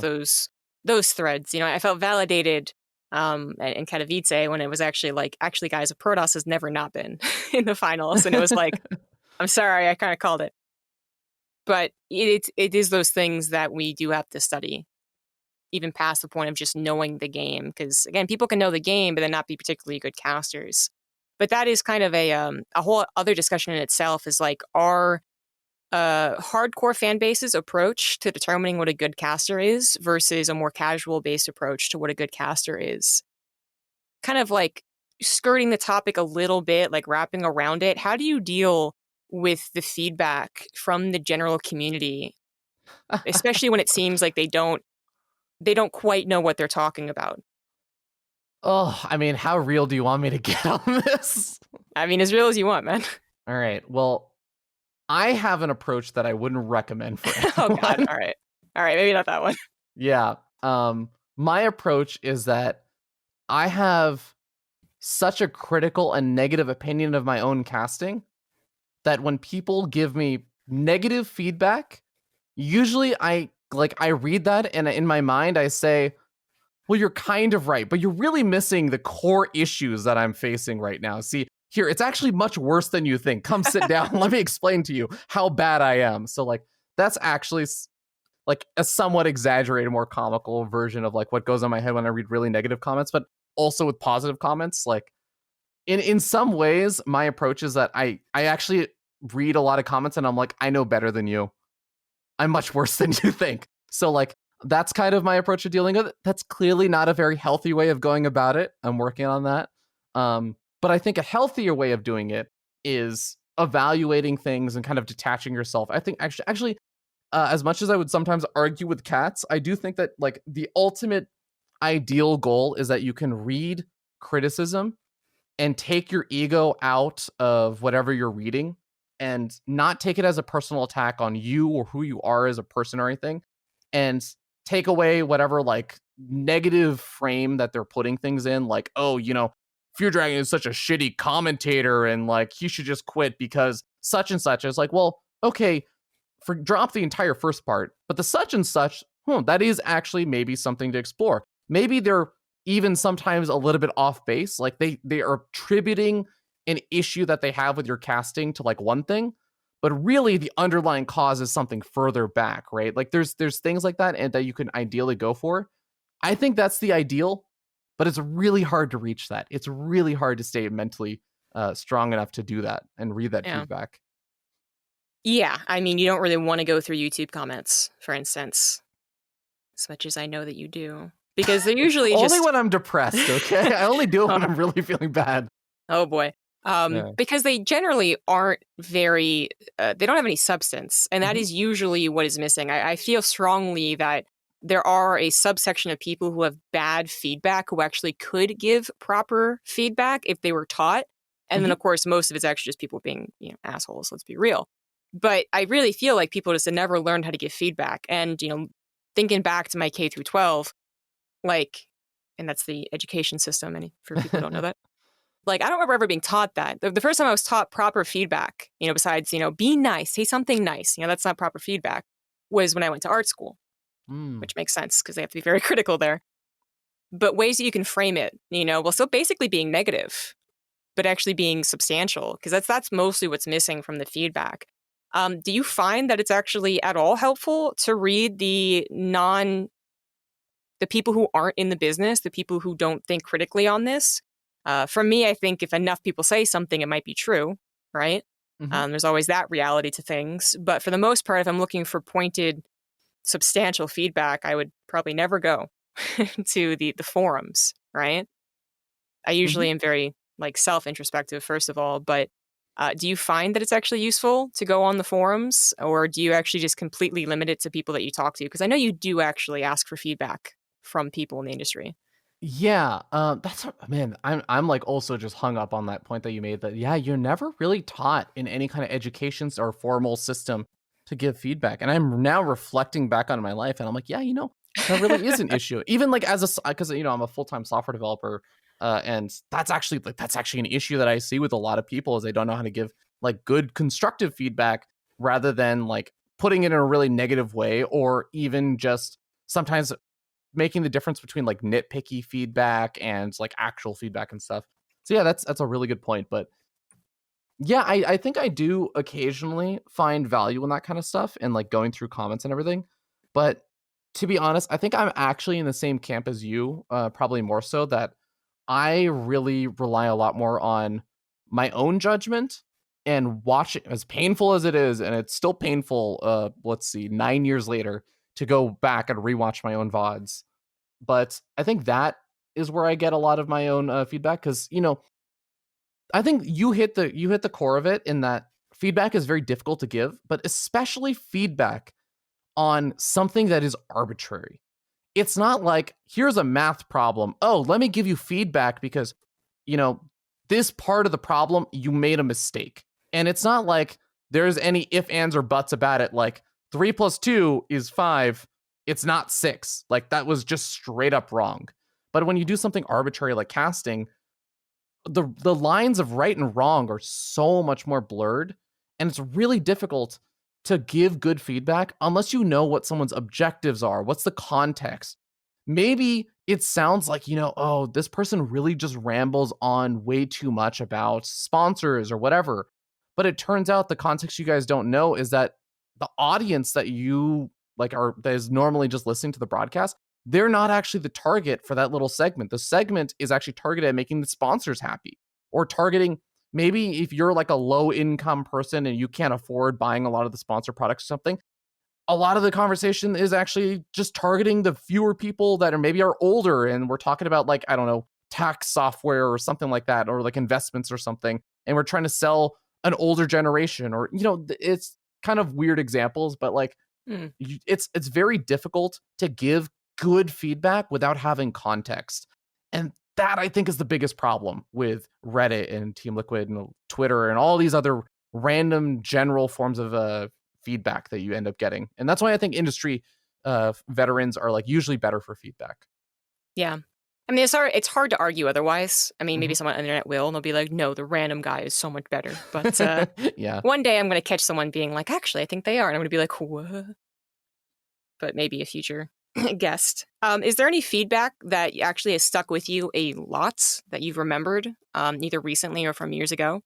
threads. You know, I felt validated in Katowice when it was actually like, actually, guys, Protoss has never not been in the finals, and it was like, I'm sorry, I kind of called it. But it is those things that we do have to study, even past the point of just knowing the game. Because again, people can know the game, but then not be particularly good casters. But that is kind of a whole other discussion in itself, is like, our hardcore fan base's approach to determining what a good caster is versus a more casual based approach to what a good caster is. Kind of like skirting the topic a little bit, like wrapping around it. How do you deal with the feedback from the general community, especially when it seems like they don't quite know what they're talking about? Oh, I mean, how real do you want me to get on this? I mean, as real as you want, man. All right. Well, I have an approach that I wouldn't recommend for anyone. Oh God. All right. Maybe not that one. Yeah. My approach is that I have such a critical and negative opinion of my own casting that when people give me negative feedback, usually I read that, and in my mind I say, well, you're kind of right, but you're really missing the core issues that I'm facing right now. See, here, it's actually much worse than you think. Come sit down. Let me explain to you how bad I am. So like, that's actually like a somewhat exaggerated, more comical version of like what goes on my head when I read really negative comments, but also with positive comments. Like, in some ways, my approach is that I actually read a lot of comments and I'm like, I know better than you. I'm much worse than you think. So like, that's kind of my approach to dealing with it. That's clearly not a very healthy way of going about it. I'm working on that. But I think a healthier way of doing it is evaluating things and kind of detaching yourself. I think actually, as much as I would sometimes argue with cats, I do think that like the ultimate ideal goal is that you can read criticism and take your ego out of whatever you're reading and not take it as a personal attack on you or who you are as a person or anything, and take away whatever like negative frame that they're putting things in, like, oh, you know, Feardragon is such a shitty commentator and like he should just quit because such and such. Is like, well, okay, drop the entire first part, but the such and such, that is actually maybe something to explore. Maybe they're even sometimes a little bit off base, like they are attributing an issue that they have with your casting to like one thing, but really the underlying cause is something further back, right? Like there's things like that, and that you can ideally go for. I think that's the ideal, but it's really hard to reach that. It's really hard to stay mentally strong enough to do that and read that feedback. Yeah, I mean, you don't really want to go through YouTube comments, for instance, as much as I know that you do. because they're usually only just when I'm depressed, okay? I only do it when I'm really feeling bad. oh boy. Yeah. Because they generally aren't very, they don't have any substance. And that Mhm. is usually what is missing. I feel strongly that there are a subsection of people who have bad feedback who actually could give proper feedback if they were taught. And then, Mhm. of course, most of it's actually just people being, assholes. Let's be real. But I really feel like people just never learned how to give feedback. And, thinking back to my K through 12, like, and that's the education system. And for people who don't know that, like, I don't remember ever being taught that. The first time I was taught proper feedback, besides, be nice, say something nice, that's not proper feedback, was when I went to art school, Mm. which makes sense because they have to be very critical there. But ways that you can frame it, well, still basically being negative, but actually being substantial, because that's mostly what's missing from the feedback. Do you find that it's actually at all helpful to read the people who aren't in the business, the people who don't think critically on this? For me, I think if enough people say something, it might be true, right? Mhm. There's always that reality to things. But for the most part, if I'm looking for pointed, substantial feedback, I would probably never go to the forums, right? I Mhm. usually am very self-introspective, first of all. But do you find that it's actually useful to go on the forums, or do you actually just completely limit it to people that you talk to? Because I know you do actually ask for feedback from people in the industry. Yeah, man. I'm like also just hung up on that point that you made. That yeah, you're never really taught in any kind of education or formal system to give feedback. And I'm now reflecting back on my life, and I'm like, yeah, that really is an issue. Even like because I'm a full time software developer, and that's actually an issue that I see with a lot of people is they don't know how to give like good constructive feedback rather than like putting it in a really negative way, or even just sometimes making the difference between like nitpicky feedback and like actual feedback and stuff. So yeah, that's a really good point. But yeah, I think I do occasionally find value in that kind of stuff and like going through comments and everything. But to be honest, I think I'm actually in the same camp as you, probably more so that I really rely a lot more on my own judgment and watch it as painful as it is, and it's still painful, let's see, 9 years later to go back and rewatch my own VODs. But I think that is where I get a lot of my own feedback because I think you hit the core of it in that feedback is very difficult to give, but especially feedback on something that is arbitrary. It's not like here's a math problem. Oh, let me give you feedback because you know this part of the problem you made a mistake, and it's not like there's any if ands or buts about it. Like 3 plus 2 is 5. It's not 6. Like that was just straight up wrong. But when you do something arbitrary like casting, the lines of right and wrong are so much more blurred, and it's really difficult to give good feedback unless you know what someone's objectives are, what's the context. Maybe it sounds like, oh, this person really just rambles on way too much about sponsors or whatever. But it turns out the context you guys don't know is that the audience that you like are that is normally just listening to the broadcast, they're not actually the target for that little segment. The segment is actually targeted at making the sponsors happy, or targeting maybe if you're like a low income person and you can't afford buying a lot of the sponsor products or something. A lot of the conversation is actually just targeting the fewer people that are maybe are older, and we're talking about like I don't know, tax software or something like that, or like investments or something, and we're trying to sell an older generation, or it's kind of weird examples, but like Mm. it's very difficult to give good feedback without having context. And that I think is the biggest problem with Reddit and Team Liquid and Twitter and all these other random general forms of feedback that you end up getting. And that's why I think industry veterans are like usually better for feedback. Yeah. I mean, it's hard to argue otherwise. I mean, maybe Mhm. someone on the internet will, and they'll be like, no, the random guy is so much better. But Yeah. one day I'm going to catch someone being like, actually, I think they are. And I'm going to be like, what? But maybe a future guest. Is there any feedback that actually has stuck with you a lot that you've remembered, either recently or from years ago?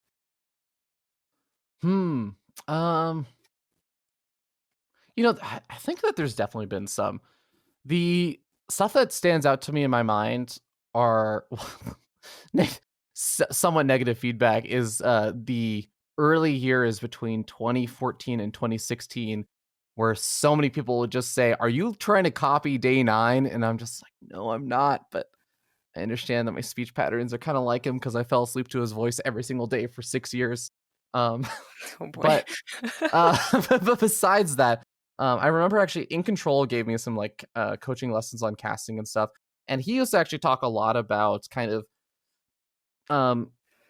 Hmm. Um. I think that there's definitely been some. The stuff that stands out to me in my mind are somewhat negative feedback is the early years between 2014 and 2016 where so many people would just say, "Are you trying to copy Day 9?" And I'm just like, "No, I'm not." But I understand that my speech patterns are kind of like him because I fell asleep to his voice every single day for 6 years. Um, Oh boy. but but besides that, I remember actually In Control gave me some like coaching lessons on casting and stuff, and he used to actually talk a lot about kind of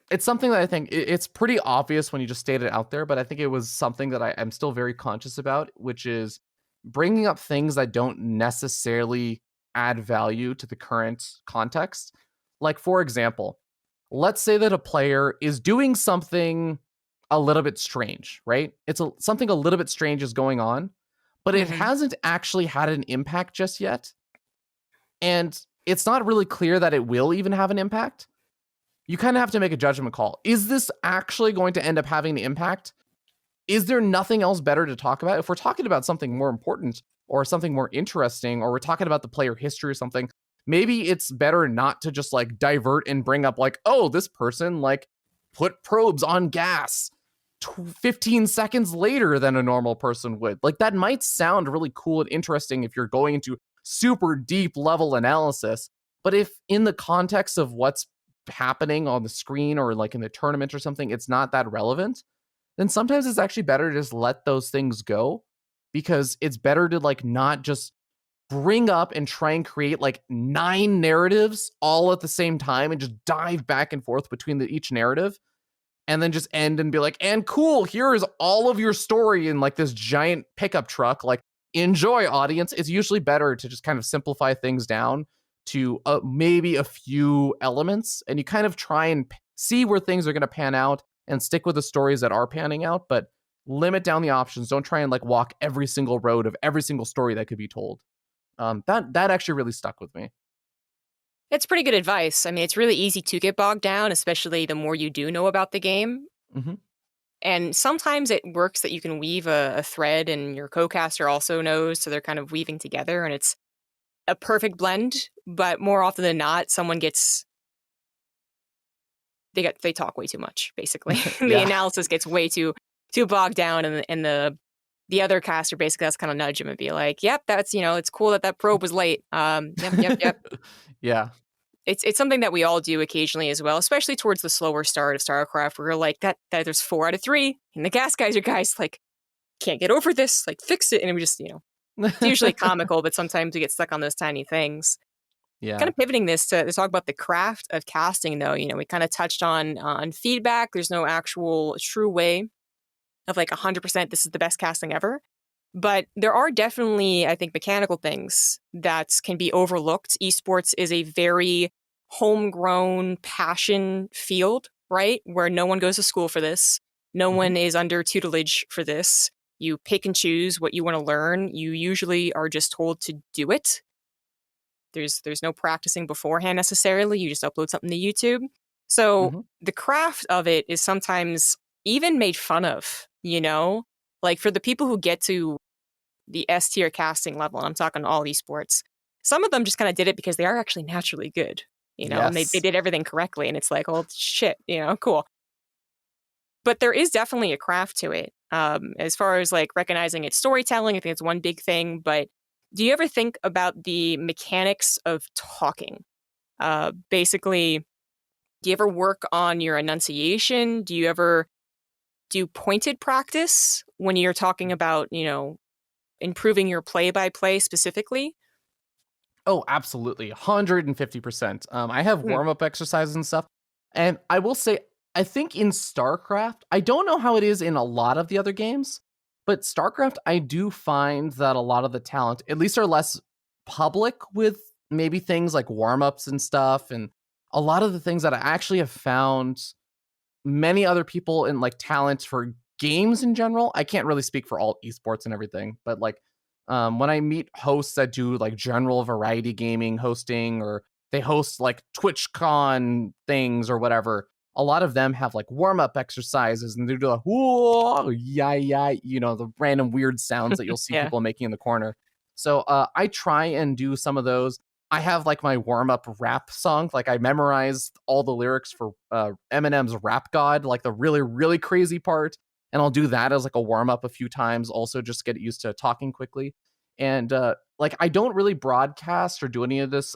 it's something that I think it's pretty obvious when you just state it out there, but I think it was something that I'm still very conscious about, which is bringing up things that don't necessarily add value to the current context. Like, for example, let's say that a player is doing something a little bit strange, right? Something a little bit strange is going on, but it Mhm. hasn't actually had an impact just yet. And it's not really clear that it will even have an impact. You kind of have to make a judgment call. Is this actually going to end up having the impact? Is there nothing else better to talk about? If we're talking about something more important or something more interesting, or we're talking about the player history or something, maybe it's better not to just like divert and bring up like, oh, this person like put probes on gas 15 seconds later than a normal person would. Like that might sound really cool and interesting if you're going into super deep level analysis. But if in the context of what's happening on the screen or like in the tournament or something, it's not that relevant, then sometimes it's actually better to just let those things go, because it's better to like not just bring up and try and create like 9 narratives all at the same time and just dive back and forth between each narrative and then just end and be like, and cool, here is all of your story in like this giant pickup truck. Like, enjoy, audience. It's usually better to just kind of simplify things down to maybe a few elements, and you kind of try and see where things are going to pan out and stick with the stories that are panning out, but limit down the options. Don't try and like walk every single road of every single story that could be told. That actually really stuck with me. It's pretty good advice. I mean, it's really easy to get bogged down, especially the more you do know about the game. Mm-hmm. And sometimes it works that you can weave a thread and your co-caster also knows, so they're kind of weaving together and it's a perfect blend. But more often than not, someone gets they talk way too much, basically. The Yeah. analysis gets way too bogged down, and the other caster basically has to kind of nudge him and be like, "Yep, that's it's cool that probe was late. Yep." Yeah. It's something that we all do occasionally as well, especially towards the slower start of StarCraft, where we're like that there's 4 out of 3, and the gas guys like can't get over this, like fix it, and we just it's usually comical, but sometimes we get stuck on those tiny things. Kind Yeah. of pivoting this to talk about the craft of casting, though, we kind of touched on feedback. There's no actual true way of like 100% this is the best casting ever. But there are definitely, I think, mechanical things that can be overlooked. Esports is a very homegrown passion field, right? Where no one goes to school for this. No Mm-hmm. one is under tutelage for this. You pick and choose what you want to learn. You usually are just told to do it. There's no practicing beforehand necessarily. You just upload something to YouTube. So Mm-hmm. the craft of it is sometimes even made fun of, Like for the people who get to the S tier casting level, and I'm talking all esports, some of them just kind of did it because they are actually naturally good, and they Yes. did everything correctly. And it's like, oh shit, cool. But there is definitely a craft to it. As far as like recognizing its storytelling, I think it's one big thing. But do you ever think about the mechanics of talking? Basically, do you ever work on your enunciation? Do you ever do pointed practice when you're talking about, improving your play-by-play specifically? Oh, absolutely. 150%. I have Hmm. warm-up exercises and stuff. And I will say, I think in StarCraft, I don't know how it is in a lot of the other games, but StarCraft, I do find that a lot of the talent, at least are less public with maybe things like warm-ups and stuff. And a lot of the things that I actually have found many other people in like talent for games in general. I can't really speak for all esports and everything, but like when I meet hosts that do like general variety gaming hosting, or they host like TwitchCon things or whatever, a lot of them have like warm up exercises and they do like, whoa, yeah, the random weird sounds that you'll see Yeah. people making in the corner. So I try and do some of those. I have like my warm up rap song. Like I memorized all the lyrics for Eminem's Rap God, like the really, really crazy part. and I'll do that as like a warm up a few times, also just get used to talking quickly. And like I don't really broadcast or do any of this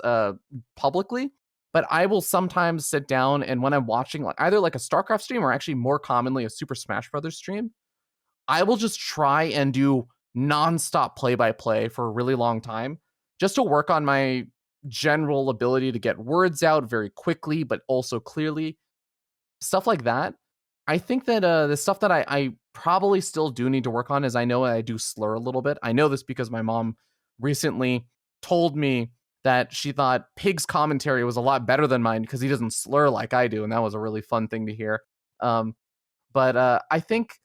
publicly, but I will sometimes sit down and when I'm watching like either like a StarCraft stream or actually more commonly a Super Smash Brothers stream, I will just try and do nonstop play by play for a really long time just to work on my general ability to get words out very quickly, but also clearly. Stuff like that. I think that the stuff that I probably still do need to work on is I know I do slur a little bit. I know this because my mom recently told me that she thought Pig's commentary was a lot better than mine because he doesn't slur like I do, and that was a really fun thing to hear. But I think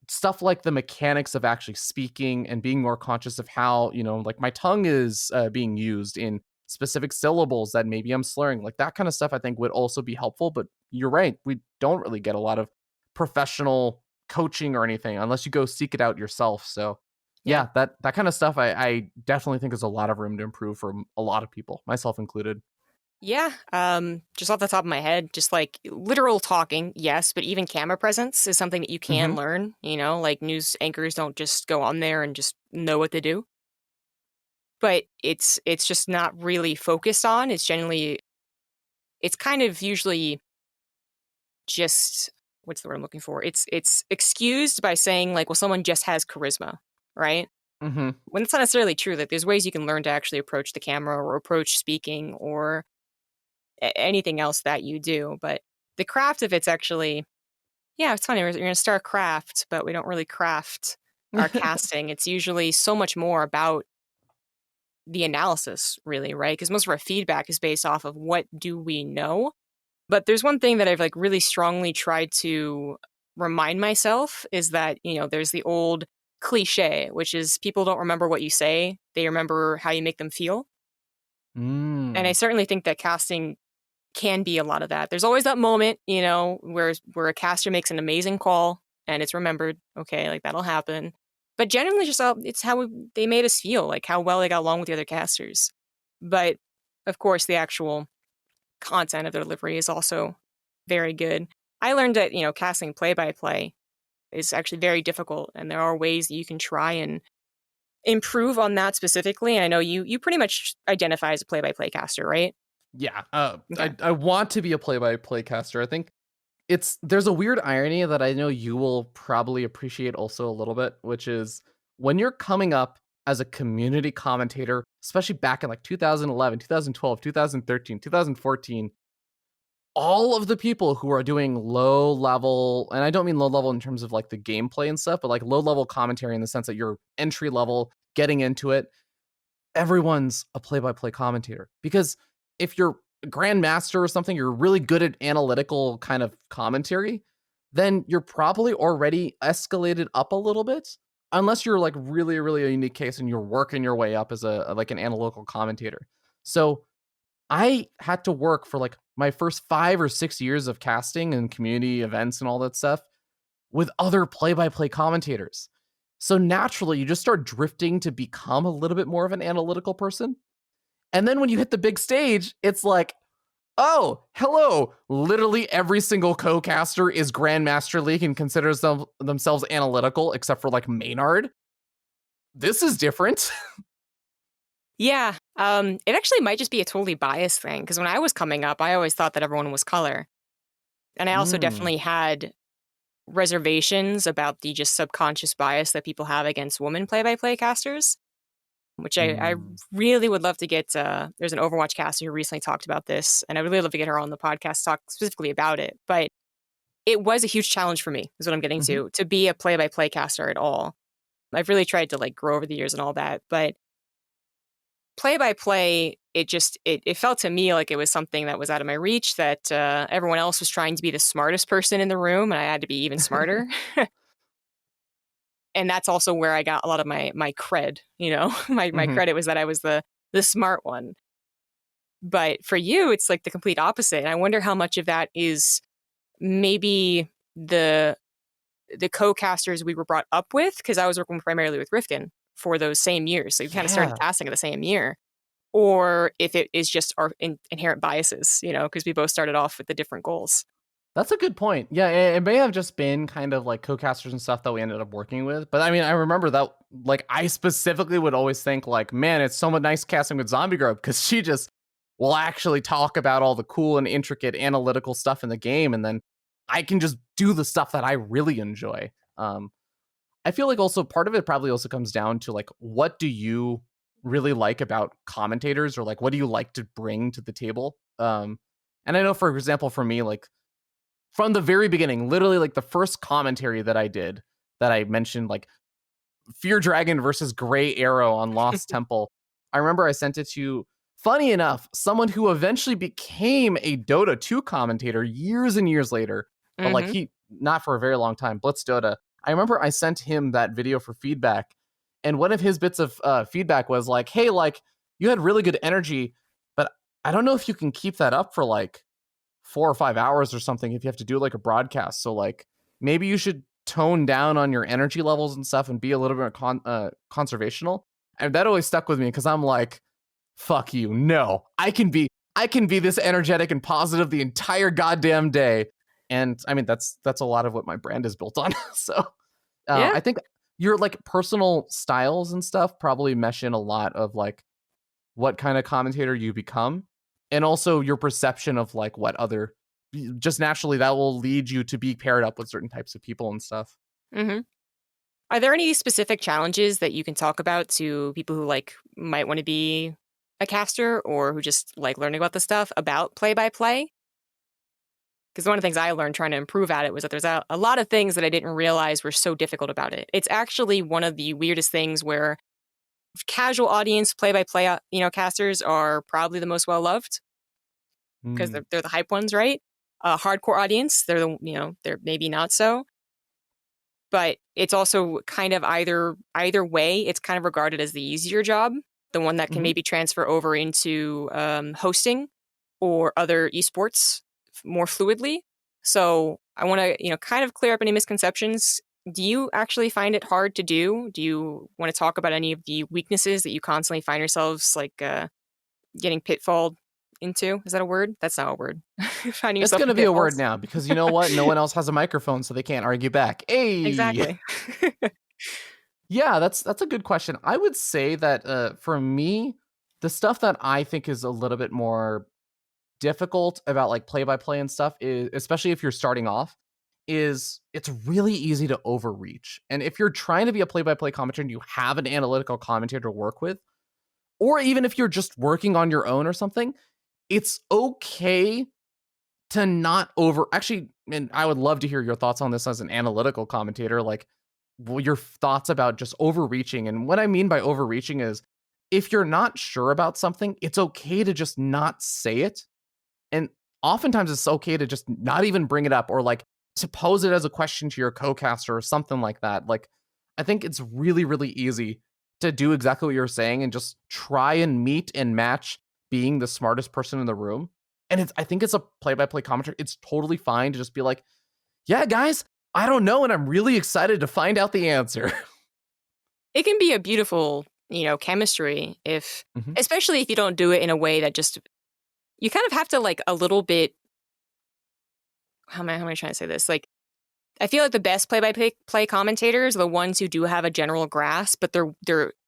stuff like the mechanics of actually speaking and being more conscious of how, like my tongue is being used in specific syllables that maybe I'm slurring, like that kind of stuff I think would also be helpful. But you're right, we don't really get a lot of professional coaching or anything unless you go seek it out yourself. So Yeah. yeah, that kind of stuff I definitely think there's a lot of room to improve for a lot of people, myself included. Yeah, just off the top of my head, just like literal talking, yes, but even camera presence is something that you Hmm. can learn, like news anchors don't just go on there and just know what to do. But it's just not really focused on. It's kind of usually just what's the word I'm looking for? It's excused by saying like, well, someone just has charisma, right? Hmm. When it's not necessarily true. Like there's ways you can learn to actually approach the camera or approach speaking or anything else that you do. But the craft of it's actually, yeah, it's funny. You're going to start craft, but we don't really craft our casting. It's usually so much more about the analysis, really, right? Because most of our feedback is based off of what do we know. But there's one thing that I've like really strongly tried to remind myself is that, there's the old cliche, which is people don't remember what you say, they remember how you make them feel. And I Mm. certainly think that casting can be a lot of that. There's always that moment, where a caster makes an amazing call and it's remembered. Okay, like that'll happen. But generally, just it's how they made us feel, like how well they got along with the other casters. But of course, the actual content of the delivery is also very good. I learned that casting play by play is actually very difficult, and there are ways that you can try and improve on that specifically. And I know you pretty much identify as a play by play caster, right? Yeah, Okay. I want to be a play-by-play caster. I think there's a weird irony that I know you will probably appreciate also a little bit, which is when you're coming up as a community commentator, especially back in like 2011, 2012, 2013, 2014, all of the people who are doing low level, and I don't mean low level in terms of like the gameplay and stuff, but like low level commentary in the sense that you're entry level, getting into it, everyone's a play-by-play commentator because if you're a grandmaster or something, you're really good at analytical kind of commentary, then you're probably already escalated up a little bit. Unless you're like really, really a unique case and you're working your way up as a like an analytical commentator. So I had to work for like my first 5 or 6 years of casting and community events and all that stuff with other play-by-play commentators. So naturally, you just start drifting to become a little bit more of an analytical person. And then when you hit the big stage, it's like, oh, hello. Literally every single co-caster is Grandmaster League and considers themselves analytical, except for like Maynard. This is different. Yeah. It actually might just be a totally biased thing because when I was coming up, I always thought that everyone was color. And I also Mm. definitely had reservations about the just subconscious bias that people have against women play by play casters, which I Mm. really would love to get. There's an Overwatch caster who recently talked about this, and I would really love to get her on the podcast to talk specifically about it. But it was a huge challenge for me, is what I'm getting Hmm. to be a play by play caster at all. I've really tried to like grow over the years and all that, but play by play, it felt to me like it was something that was out of my reach. That everyone else was trying to be the smartest person in the room, and I had to be even smarter. And that's also where I got a lot of my cred. My Hmm. credit was that I was the smart one. But for you, it's like the complete opposite. And I wonder how much of that is maybe the co-casters we were brought up with, because I was working primarily with Rifkin for those same years. So we kind of started Yeah. casting at the same year. Or if it is just our inherent biases, because we both started off with the different goals. That's a good point. Yeah, it may have just been kind of like co-casters and stuff that we ended up working with. But I mean, I remember that like I specifically would always think like, man, it's so much nice casting with ZombieGrub because she just will actually talk about all the cool and intricate analytical stuff in the game, and then I can just do the stuff that I really enjoy. I feel like also part of it probably also comes down to like, what do you really like about commentators, or like what do you like to bring to the table? And I know, for example, for me, like from the very beginning, literally like the first commentary that I did that I mentioned, like Feardragon versus Gray Arrow on Lost Temple. I remember I sent it to, funny enough, someone who eventually became a Dota 2 commentator years and years later, but like Mm-hmm. he, not for a very long time, Blitz Dota. I remember I sent him that video for feedback, and one of his bits of feedback was like, hey, like you had really good energy, but I don't know if you can keep that up for like 4 or 5 hours or something if you have to do like a broadcast. So like maybe you should tone down on your energy levels and stuff and be a little bit conservational. And that always stuck with me because I'm like, fuck you. No, I can be this energetic and positive the entire goddamn day. And I mean that's a lot of what my brand is built on. So Yeah. I think your like personal styles and stuff probably mesh in a lot of like what kind of commentator you become, and also your perception of like what other, just naturally that will lead you to be paired up with certain types of people and stuff. Mm-hmm. Are there any specific challenges that you can talk about to people who like might want to be a caster or who just like learning about the stuff about play by play? Because one of the things I learned trying to improve at it was that there's a lot of things that I didn't realize were so difficult about it. It's actually one of the weirdest things where casual audience play by play, casters are probably the most well loved because Mm. they're the hype ones, right? Hardcore audience, they're maybe not so. But it's also kind of either way, it's kind of regarded as the easier job, the one that can Hmm. maybe transfer over into hosting or other esports more fluidly. So I want to, kind of clear up any misconceptions. Do you actually find it hard to do? Do you want to talk about any of the weaknesses that you constantly find yourselves like getting pitfalled into? Is that a word? That's not a word. Finding It's yourself in gonna be a word pitfalls. now because you know what? No one else has a microphone, so they can't argue back. Hey, Exactly. yeah, that's a good question. I would say that for me, the stuff that I think is a little bit more difficult about like play by play and stuff is, especially if you're starting off, is it's really easy to overreach. And if you're trying to be a play by play commentator and you have an analytical commentator to work with, or even if you're just working on your own or something, it's okay to not over actually. And I would love to hear your thoughts on this as an analytical commentator, like your thoughts about just overreaching. And what I mean by overreaching is if you're not sure about something, it's okay to just not say it. And oftentimes it's okay to just not even bring it up, or like to pose it as a question to your co-caster or something like that. Like I think it's really, really easy to do exactly what you're saying and just try and meet and match being the smartest person in the room. And I think it's a play-by-play commentary. It's totally fine to just be like, yeah, guys, I don't know, and I'm really excited to find out the answer. It can be a beautiful, chemistry if, Mhm. especially if you don't do it in a way that just, you kind of have to like a little bit, how am I trying to say this? Like, I feel like the best play-by-play commentators are the ones who do have a general grasp, but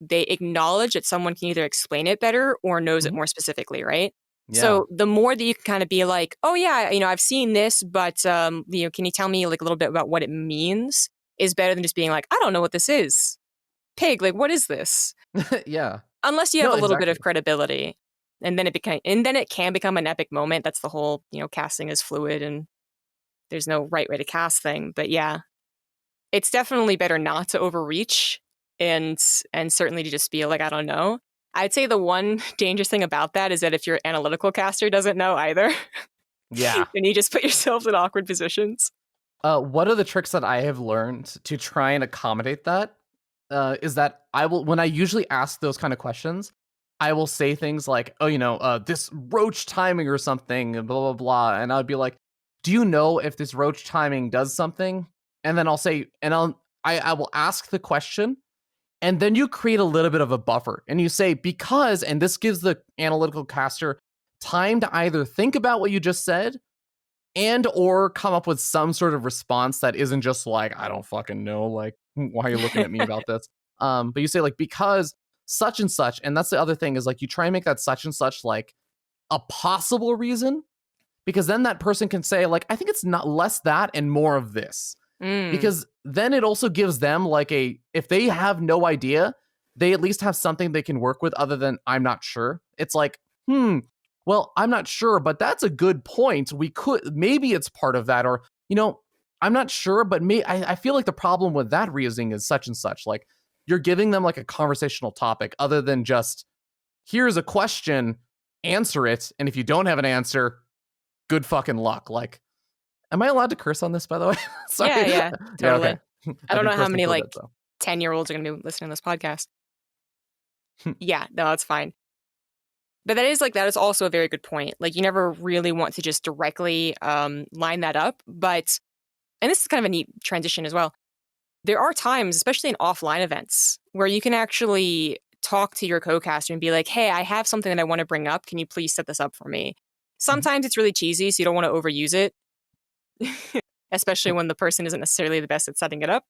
they acknowledge that someone can either explain it better or knows it Mhm. more specifically, right? Yeah. So the more that you can kind of be like, oh yeah, I've seen this, but can you tell me like a little bit about what it means? Is better than just being like, I don't know what this is. Pig, like what is this? Yeah. Unless you have No, a little bit exactly. of credibility, and then it can become an epic moment. That's the whole casting is fluid and there's no right way to cast thing. But yeah, it's definitely better not to overreach and certainly to just be like, I don't know. I'd say the one dangerous thing about that is that if your analytical caster doesn't know either, Yeah. then you just put yourself in awkward positions. One of the tricks that I have learned to try and accommodate that is that I will, when I usually ask those kind of questions, I will say things like, "Oh, this roach timing or something," and blah blah blah, and I'd be like, "Do you know if this roach timing does something?" And then I'll say, and I will ask the question, and then you create a little bit of a buffer, and you say because, and this gives the analytical caster time to either think about what you just said and or come up with some sort of response that isn't just like, I don't fucking know, like, why are you looking at me about this? But you say like, because such and such, and that's the other thing is like, you try and make that such and such like a possible reason, because then that person can say like, I think it's not less that and more of this. Because then it also gives them like if they have no idea, they at least have something they can work with other than I'm not sure. It's like, well, I'm not sure, but that's a good point. Maybe it's part of that, or, I'm not sure, but I feel like the problem with that reasoning is such and such. Like, you're giving them like a conversational topic other than just, here's a question, answer it. And if you don't have an answer, good fucking luck. Like, am I allowed to curse on this, by the way? Sorry. Yeah, totally. Yeah, okay. I don't know how many like 10-year-olds are going to be listening to this podcast. Yeah, no, that's fine. But that is also a very good point. Like, you never really want to just directly line that up. But, and this is kind of a neat transition as well. There are times, especially in offline events, where you can actually talk to your co-caster and be like, hey, I have something that I want to bring up. Can you please set this up for me? Sometimes it's really cheesy, so you don't want to overuse it, especially when the person isn't necessarily the best at setting it up.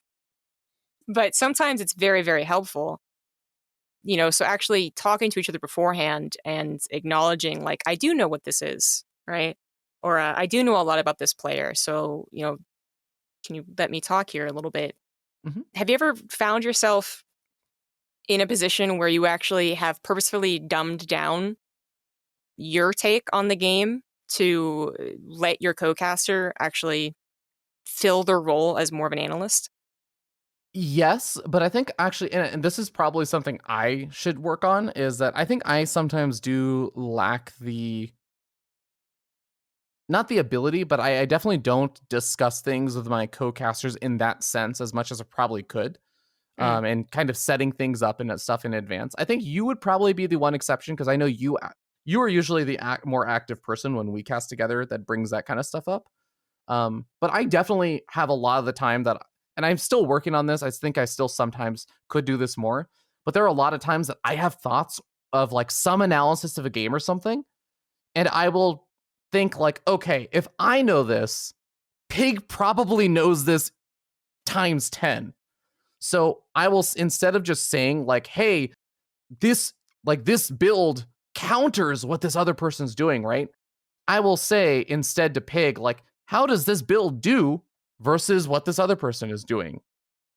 But sometimes it's very, very helpful. So actually talking to each other beforehand and acknowledging, like, I do know what this is, right? Or I do know a lot about this player. So, can you let me talk here a little bit? Mm-hmm. Have you ever found yourself in a position where you actually have purposefully dumbed down your take on the game to let your co-caster actually fill their role as more of an analyst? Yes, but I think actually, and this is probably something I should work on, is that I think I sometimes do lack not the ability, but I definitely don't discuss things with my co-casters in that sense as much as I probably could. And kind of setting things up and stuff in advance. I think you would probably be the one exception, because I know you are usually the more active person when we cast together that brings that kind of stuff up. But I definitely have a lot of the time and I'm still working on this. I think I still sometimes could do this more, but there are a lot of times that I have thoughts of like some analysis of a game or something, and I will think like, okay, if I know this, Pig probably knows this times 10. So I will, instead of just saying like, hey, this build counters what this other person's doing, right? I will say instead to Pig, like, how does this build do versus what this other person is doing?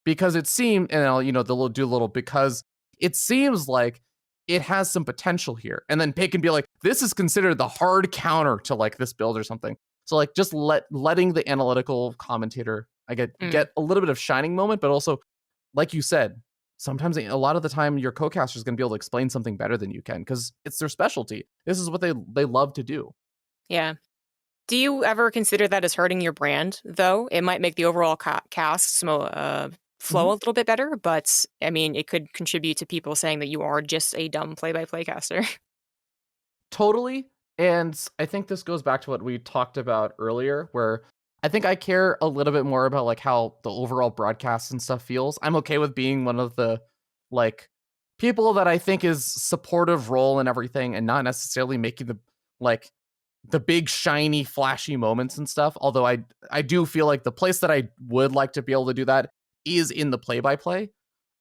Because it seemed, and I'll, they'll do a little, because it seems like it has some potential here. And then Pig can be like, this is considered the hard counter to like this build or something. So like just letting the analytical commentator, I get a little bit of shining moment, but also, like you said, sometimes a lot of the time your co-caster is going to be able to explain something better than you can, because it's their specialty. This is what they love to do. Yeah. Do you ever consider that as hurting your brand, though? It might make the overall cast flow a little bit better, but I mean, it could contribute to people saying that you are just a dumb play-by-play caster. Totally. And I think this goes back to what we talked about earlier, where I think I care a little bit more about like how the overall broadcast and stuff feels. I'm okay with being one of the like people that I think is supportive role and everything, and not necessarily making the big shiny flashy moments and stuff. Although I do feel like the place that I would like to be able to do that is in the play-by-play.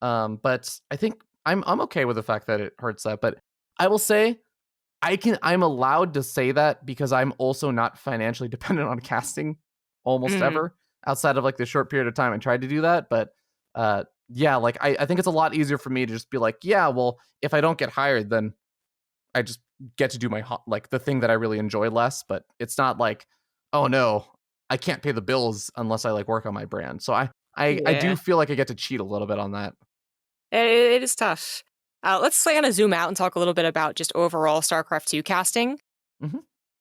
But I think I'm okay with the fact that it hurts that. But I will say I'm allowed to say that because I'm also not financially dependent on casting almost ever, outside of like the short period of time I tried to do that. But yeah, like I think it's a lot easier for me to just be like, yeah, well, if I don't get hired, then I just get to do my like the thing that I really enjoy less. But it's not like, oh no, I can't pay the bills unless I like work on my brand. So I do feel like I get to cheat a little bit on that. It is tough. Let's kind of zoom out and talk a little bit about just overall StarCraft 2 casting.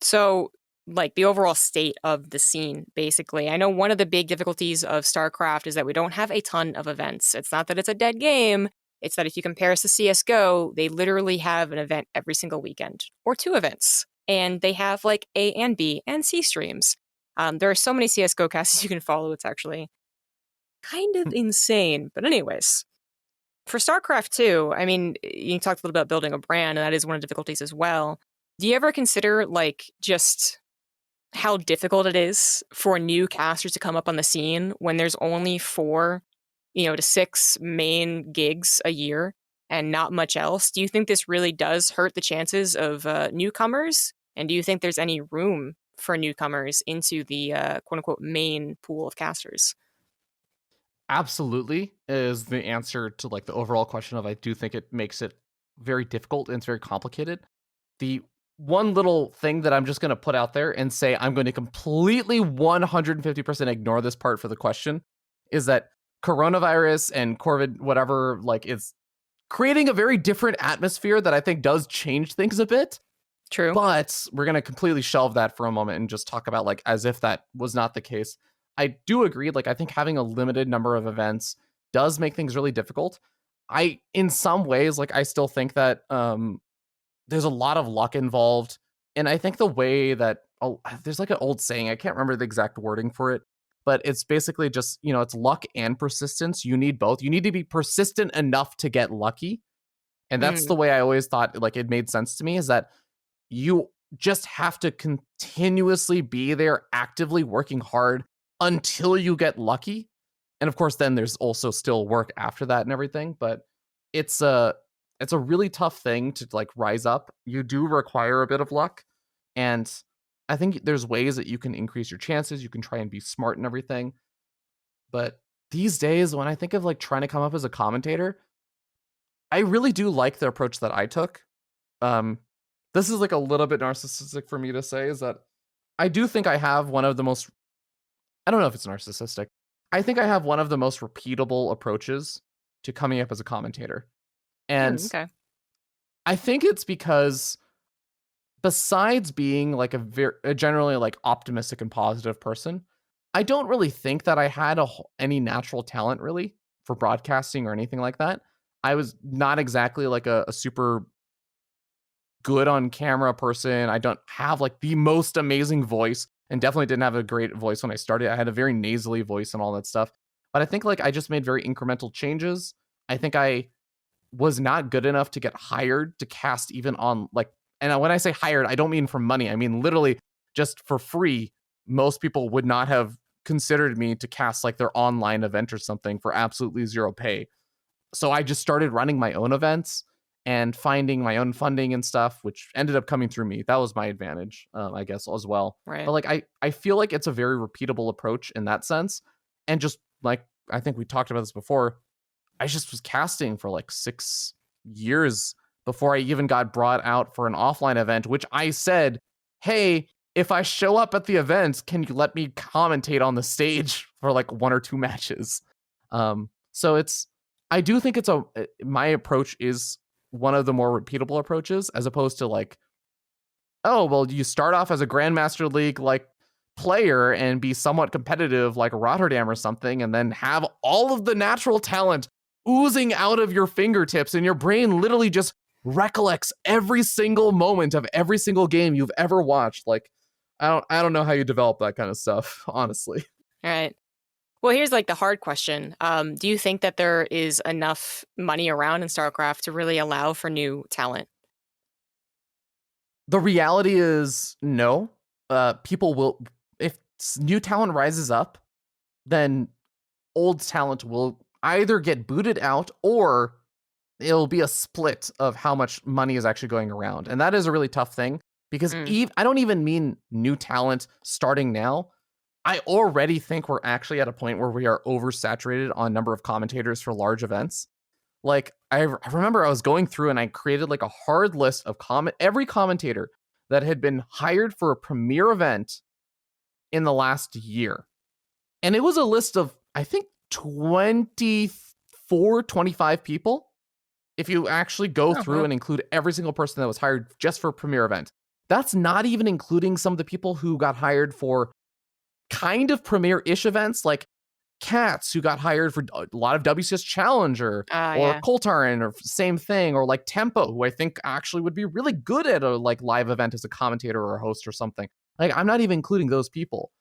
So, like the overall state of the scene, basically. I know one of the big difficulties of StarCraft is that we don't have a ton of events. It's not that it's a dead game. It's that if you compare us to CSGO, they literally have an event every single weekend, or 2 events. And they have like A and B and C streams. There are so many CSGO casts you can follow. It's actually kind of insane. But anyways, for StarCraft 2, I mean, you talked a little bit about building a brand, and that is one of the difficulties as well. Do you ever consider like just how difficult it is for new casters to come up on the scene when there's only 4, to 6 main gigs a year and not much else? Do you think this really does hurt the chances of newcomers? And do you think there's any room for newcomers into the quote unquote main pool of casters? Absolutely is the answer to like the overall question of I do think it makes it very difficult and it's very complicated. The one little thing that I'm just going to put out there and say I'm going to completely 150% ignore this part for the question is that coronavirus and COVID, whatever, like is creating a very different atmosphere that I think does change things a bit. True. But we're going to completely shelve that for a moment and just talk about like as if that was not the case. I do agree. Like, I think having a limited number of events does make things really difficult. In some ways, like, I still think that there's a lot of luck involved. And I think the way that there's like an old saying, I can't remember the exact wording for it, but it's basically just, it's luck and persistence. You need both. You need to be persistent enough to get lucky. And that's the way I always thought, like, it made sense to me is that you just have to continuously be there, actively working hard until you get lucky. And of course, then there's also still work after that and everything. But it's a really tough thing to like rise up. You do require a bit of luck. And I think there's ways that you can increase your chances. You can try and be smart and everything. But these days, when I think of like trying to come up as a commentator, I really do like the approach that I took. This is like a little bit narcissistic for me to say is that I do think I have one of the most, I don't know if it's narcissistic. I think I have one of the most repeatable approaches to coming up as a commentator. And okay. I think it's because besides being like a generally like optimistic and positive person, I don't really think that I had any natural talent really for broadcasting or anything like that. I was not exactly like a super good on camera person. I don't have like the most amazing voice and definitely didn't have a great voice when I started. I had a very nasally voice and all that stuff. But I think like I just made very incremental changes. I think I was not good enough to get hired to cast even on like, and when I say hired, I don't mean for money. I mean literally just for free. Most people would not have considered me to cast like their online event or something for absolutely zero pay. So I just started running my own events and finding my own funding and stuff, which ended up coming through me. That was my advantage, I guess, as well. Right. But like, I feel like it's a very repeatable approach in that sense. And just like, I think we talked about this before, I just was casting for like 6 years before I even got brought out for an offline event, which I said, hey, if I show up at the event, can you let me commentate on the stage for like 1 or 2 matches? So I do think my approach is one of the more repeatable approaches as opposed to like, oh, well, you start off as a Grandmaster League like player and be somewhat competitive like Rotterdam or something, and then have all of the natural talent oozing out of your fingertips and your brain literally just recollects every single moment of every single game you've ever watched. Like, I don't know how you develop that kind of stuff, honestly. All right. Well, here's like the hard question. Do you think that there is enough money around in StarCraft to really allow for new talent? The reality is no. People will, if new talent rises up, then old talent will either get booted out or it'll be a split of how much money is actually going around. And that is a really tough thing because I don't even mean new talent starting now. I already think we're actually at a point where we are oversaturated on number of commentators for large events. Like, I remember I was going through and I created like a hard list of every commentator that had been hired for a premier event in the last year. And it was a list of, I think, 25 people. If you actually go through and include every single person that was hired just for a premier event. That's not even including some of the people who got hired for kind of premier-ish events, like Cats, who got hired for a lot of WCS Challenger, or Coltarin, or same thing, or like Tempo, who I think actually would be really good at a like live event as a commentator or a host or something. Like, I'm not even including those people.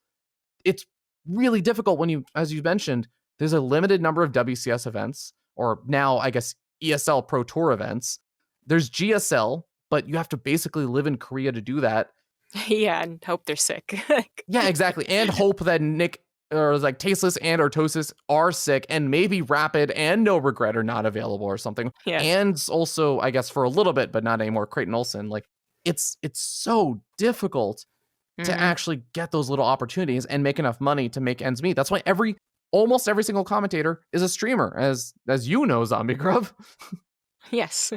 It's really difficult when you, as you mentioned, there's a limited number of WCS events, or now I guess ESL Pro Tour events. There's GSL, but you have to basically live in Korea to do that. Yeah, and hope they're sick. Yeah, exactly. And hope that Nick or like Tasteless and Ortosis are sick, and maybe Rapid and No Regret are not available or something. Yeah. And also, I guess for a little bit, but not anymore, Creighton Olsen. Like it's so difficult to Hmm. actually get those little opportunities and make enough money to make ends meet. That's why almost every single commentator is a streamer, as you know, ZombieGrub. Yes.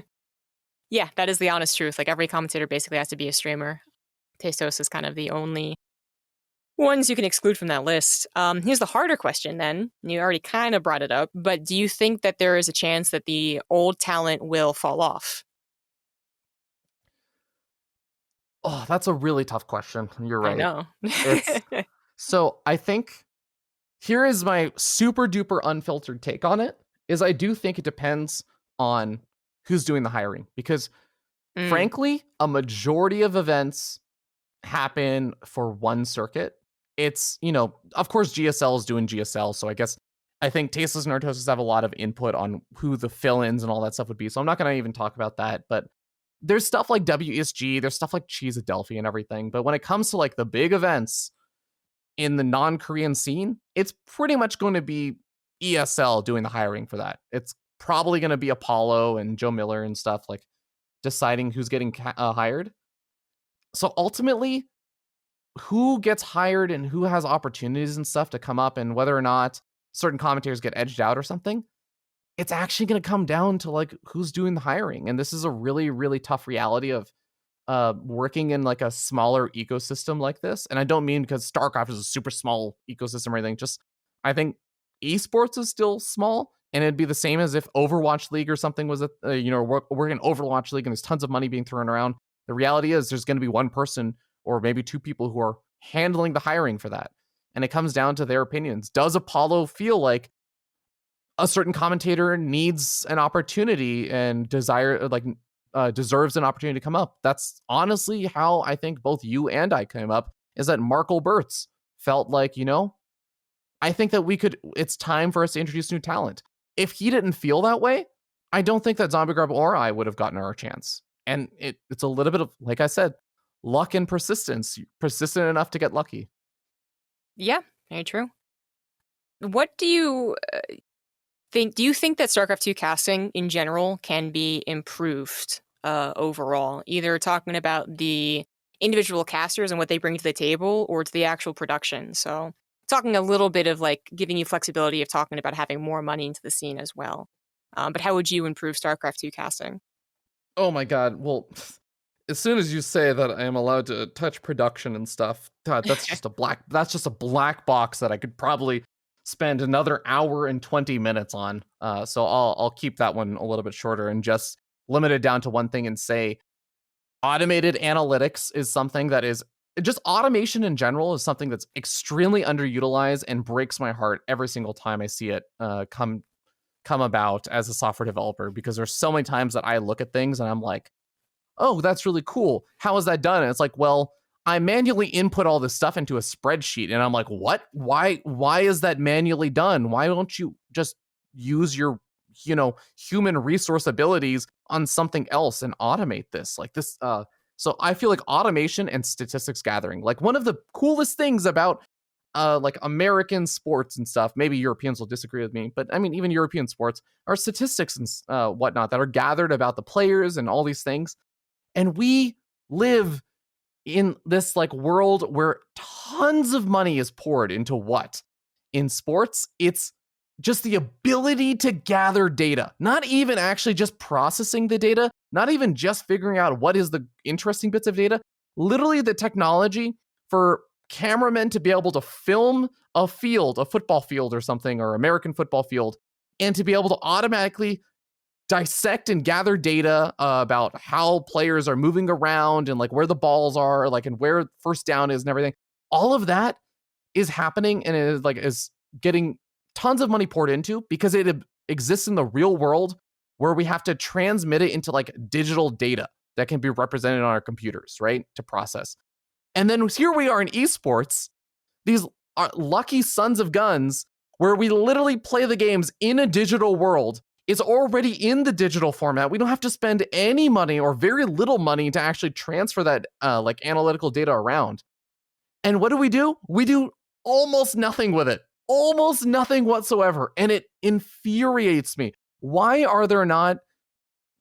Yeah, that is the honest truth. Like every commentator basically has to be a streamer. Tastos is kind of the only ones you can exclude from that list. Here's the harder question then. You already kind of brought it up, but do you think that there is a chance that the old talent will fall off? Oh, that's a really tough question. You're I right. know. It's so I think here is my super duper unfiltered take on it is I do think it depends on who's doing the hiring because Mm, frankly, a majority of events happen for one circuit. It's, of course GSL is doing GSL, so I think Tasteless and Narcosis have a lot of input on who the fill-ins and all that stuff would be. So I'm not going to even talk about that, but there's stuff like WESG, there's stuff like Cheese at Delphi and everything, but when it comes to like the big events in the non-Korean scene, it's pretty much going to be ESL doing the hiring for that. It's probably going to be Apollo and Joe Miller and stuff like deciding who's getting hired. So ultimately, who gets hired and who has opportunities and stuff to come up and whether or not certain commentators get edged out or something, it's actually going to come down to like who's doing the hiring. And this is a really, really tough reality of working in like a smaller ecosystem like this. And I don't mean because StarCraft is a super small ecosystem or anything. Just I think esports is still small, and it'd be the same as if Overwatch League or something was working Overwatch League and there's tons of money being thrown around. The reality is there's going to be one person or maybe two people who are handling the hiring for that, and it comes down to their opinions. Does Apollo feel like a certain commentator needs an opportunity and deserves an opportunity to come up? That's honestly how I think both you and I came up, is that Markle Burtz felt like, I think that it's time for us to introduce new talent. If he didn't feel that way, I don't think that ZombieGrub or I would have gotten our chance. And it's a little bit of, like I said, luck and persistence. Persistent enough to get lucky. yeah, very true. What do you think? Do you think that StarCraft 2 casting in general can be improved overall? Either talking about the individual casters and what they bring to the table or to the actual production. So, talking a little bit of like giving you flexibility of talking about having more money into the scene as well. But how would you improve StarCraft 2 casting? Oh my god. Well, as soon as you say that I am allowed to touch production and stuff, God, that's just a black box that I could probably spend another hour and 20 minutes on. So I'll keep that one a little bit shorter and just limit it down to one thing and say automated analytics is something that is just automation in general is something that's extremely underutilized and breaks my heart every single time I see it come about as a software developer, because there's so many times that I look at things and I'm like, oh, that's really cool. How is that done? And it's like, well, I manually input all this stuff into a spreadsheet. And I'm like, what? Why is that manually done? Why don't you just use your, human resource abilities on something else and automate this? Like this, so I feel like automation and statistics gathering, like one of the coolest things about like American sports and stuff, maybe Europeans will disagree with me, but I mean, even European sports are statistics and whatnot that are gathered about the players and all these things. And we live in this like world where tons of money is poured into what? In sports, it's just the ability to gather data, not even actually just processing the data, not even just figuring out what is the interesting bits of data, literally the technology for cameramen to be able to film a field, a football field or something, or American football field, and to be able to automatically dissect and gather data about how players are moving around and like where the balls are, like, and where first down is and everything. All of that is happening and is getting tons of money poured into because it exists in the real world where we have to transmit it into like digital data that can be represented on our computers, right? To process. And then here we are in esports, these are lucky sons of guns where we literally play the games in a digital world is already in the digital format. We don't have to spend any money or very little money to actually transfer that like analytical data around. And what do? We do almost nothing with it. Almost nothing whatsoever. And it infuriates me. Why are there not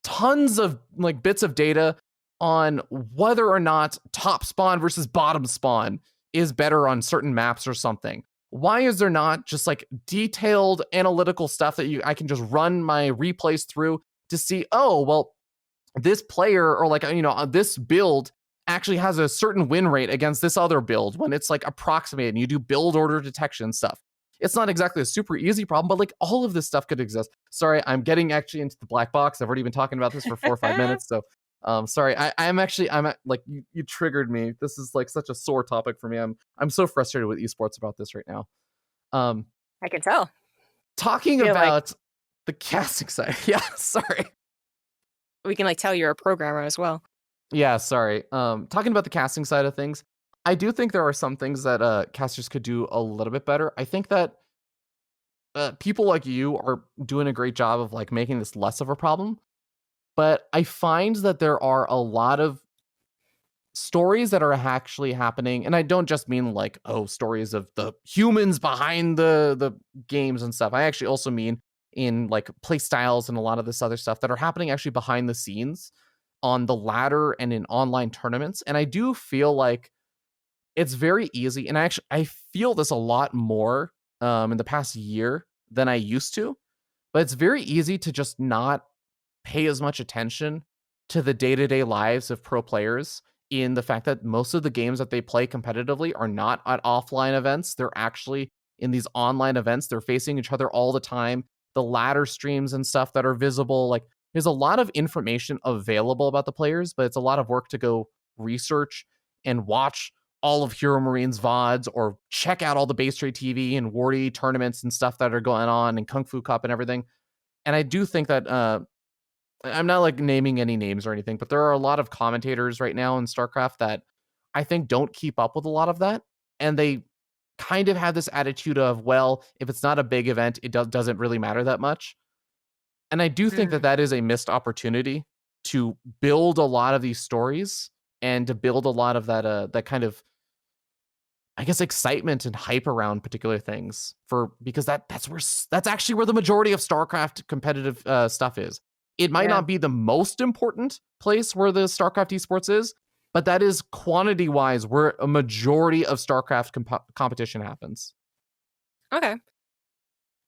tons of like bits of data on whether or not top spawn versus bottom spawn is better on certain maps or something? Why is there not just like detailed analytical stuff that I can just run my replays through to see, oh, well, this player or like, this build actually has a certain win rate against this other build when it's like approximated and you do build order detection stuff. It's not exactly a super easy problem, but like all of this stuff could exist. Sorry, I'm getting actually into the black box. I've already been talking about this for 4 or 5 minutes. So sorry, I'm like, you triggered me. This is like such a sore topic for me. I'm so frustrated with esports about this right now. I can tell. Talking about the casting side. Yeah, sorry. We can like tell you're a programmer as well. Yeah, sorry. Talking about the casting side of things, I do think there are some things that casters could do a little bit better. I think that people like you are doing a great job of like making this less of a problem. But I find that there are a lot of stories that are actually happening, and I don't just mean like, oh, stories of the humans behind the games and stuff. I actually also mean in like play styles and a lot of this other stuff that are happening actually behind the scenes on the ladder and in online tournaments. And I do feel like it's very easy, and I feel this a lot more in the past year than I used to, but it's very easy to just not pay as much attention to the day-to-day lives of pro players in the fact that most of the games that they play competitively are not at offline events. They're actually in these online events. They're facing each other all the time. The ladder streams and stuff that are visible, like there's a lot of information available about the players, but it's a lot of work to go research and watch all of Hero Marine's VODs or check out all the base trade TV and Wardy tournaments and stuff that are going on and Kung Fu Cup and everything. And I do think that I'm not like naming any names or anything, but there are a lot of commentators right now in StarCraft that I think don't keep up with a lot of that. And they kind of have this attitude of, well, if it's not a big event, it doesn't really matter that much. And I do think that is a missed opportunity to build a lot of these stories and to build a lot of that kind of, I guess, excitement and hype around particular things because that's actually where the majority of StarCraft competitive stuff is. It might not be the most important place where the StarCraft esports is, but that is quantity-wise where a majority of StarCraft competition happens. Okay.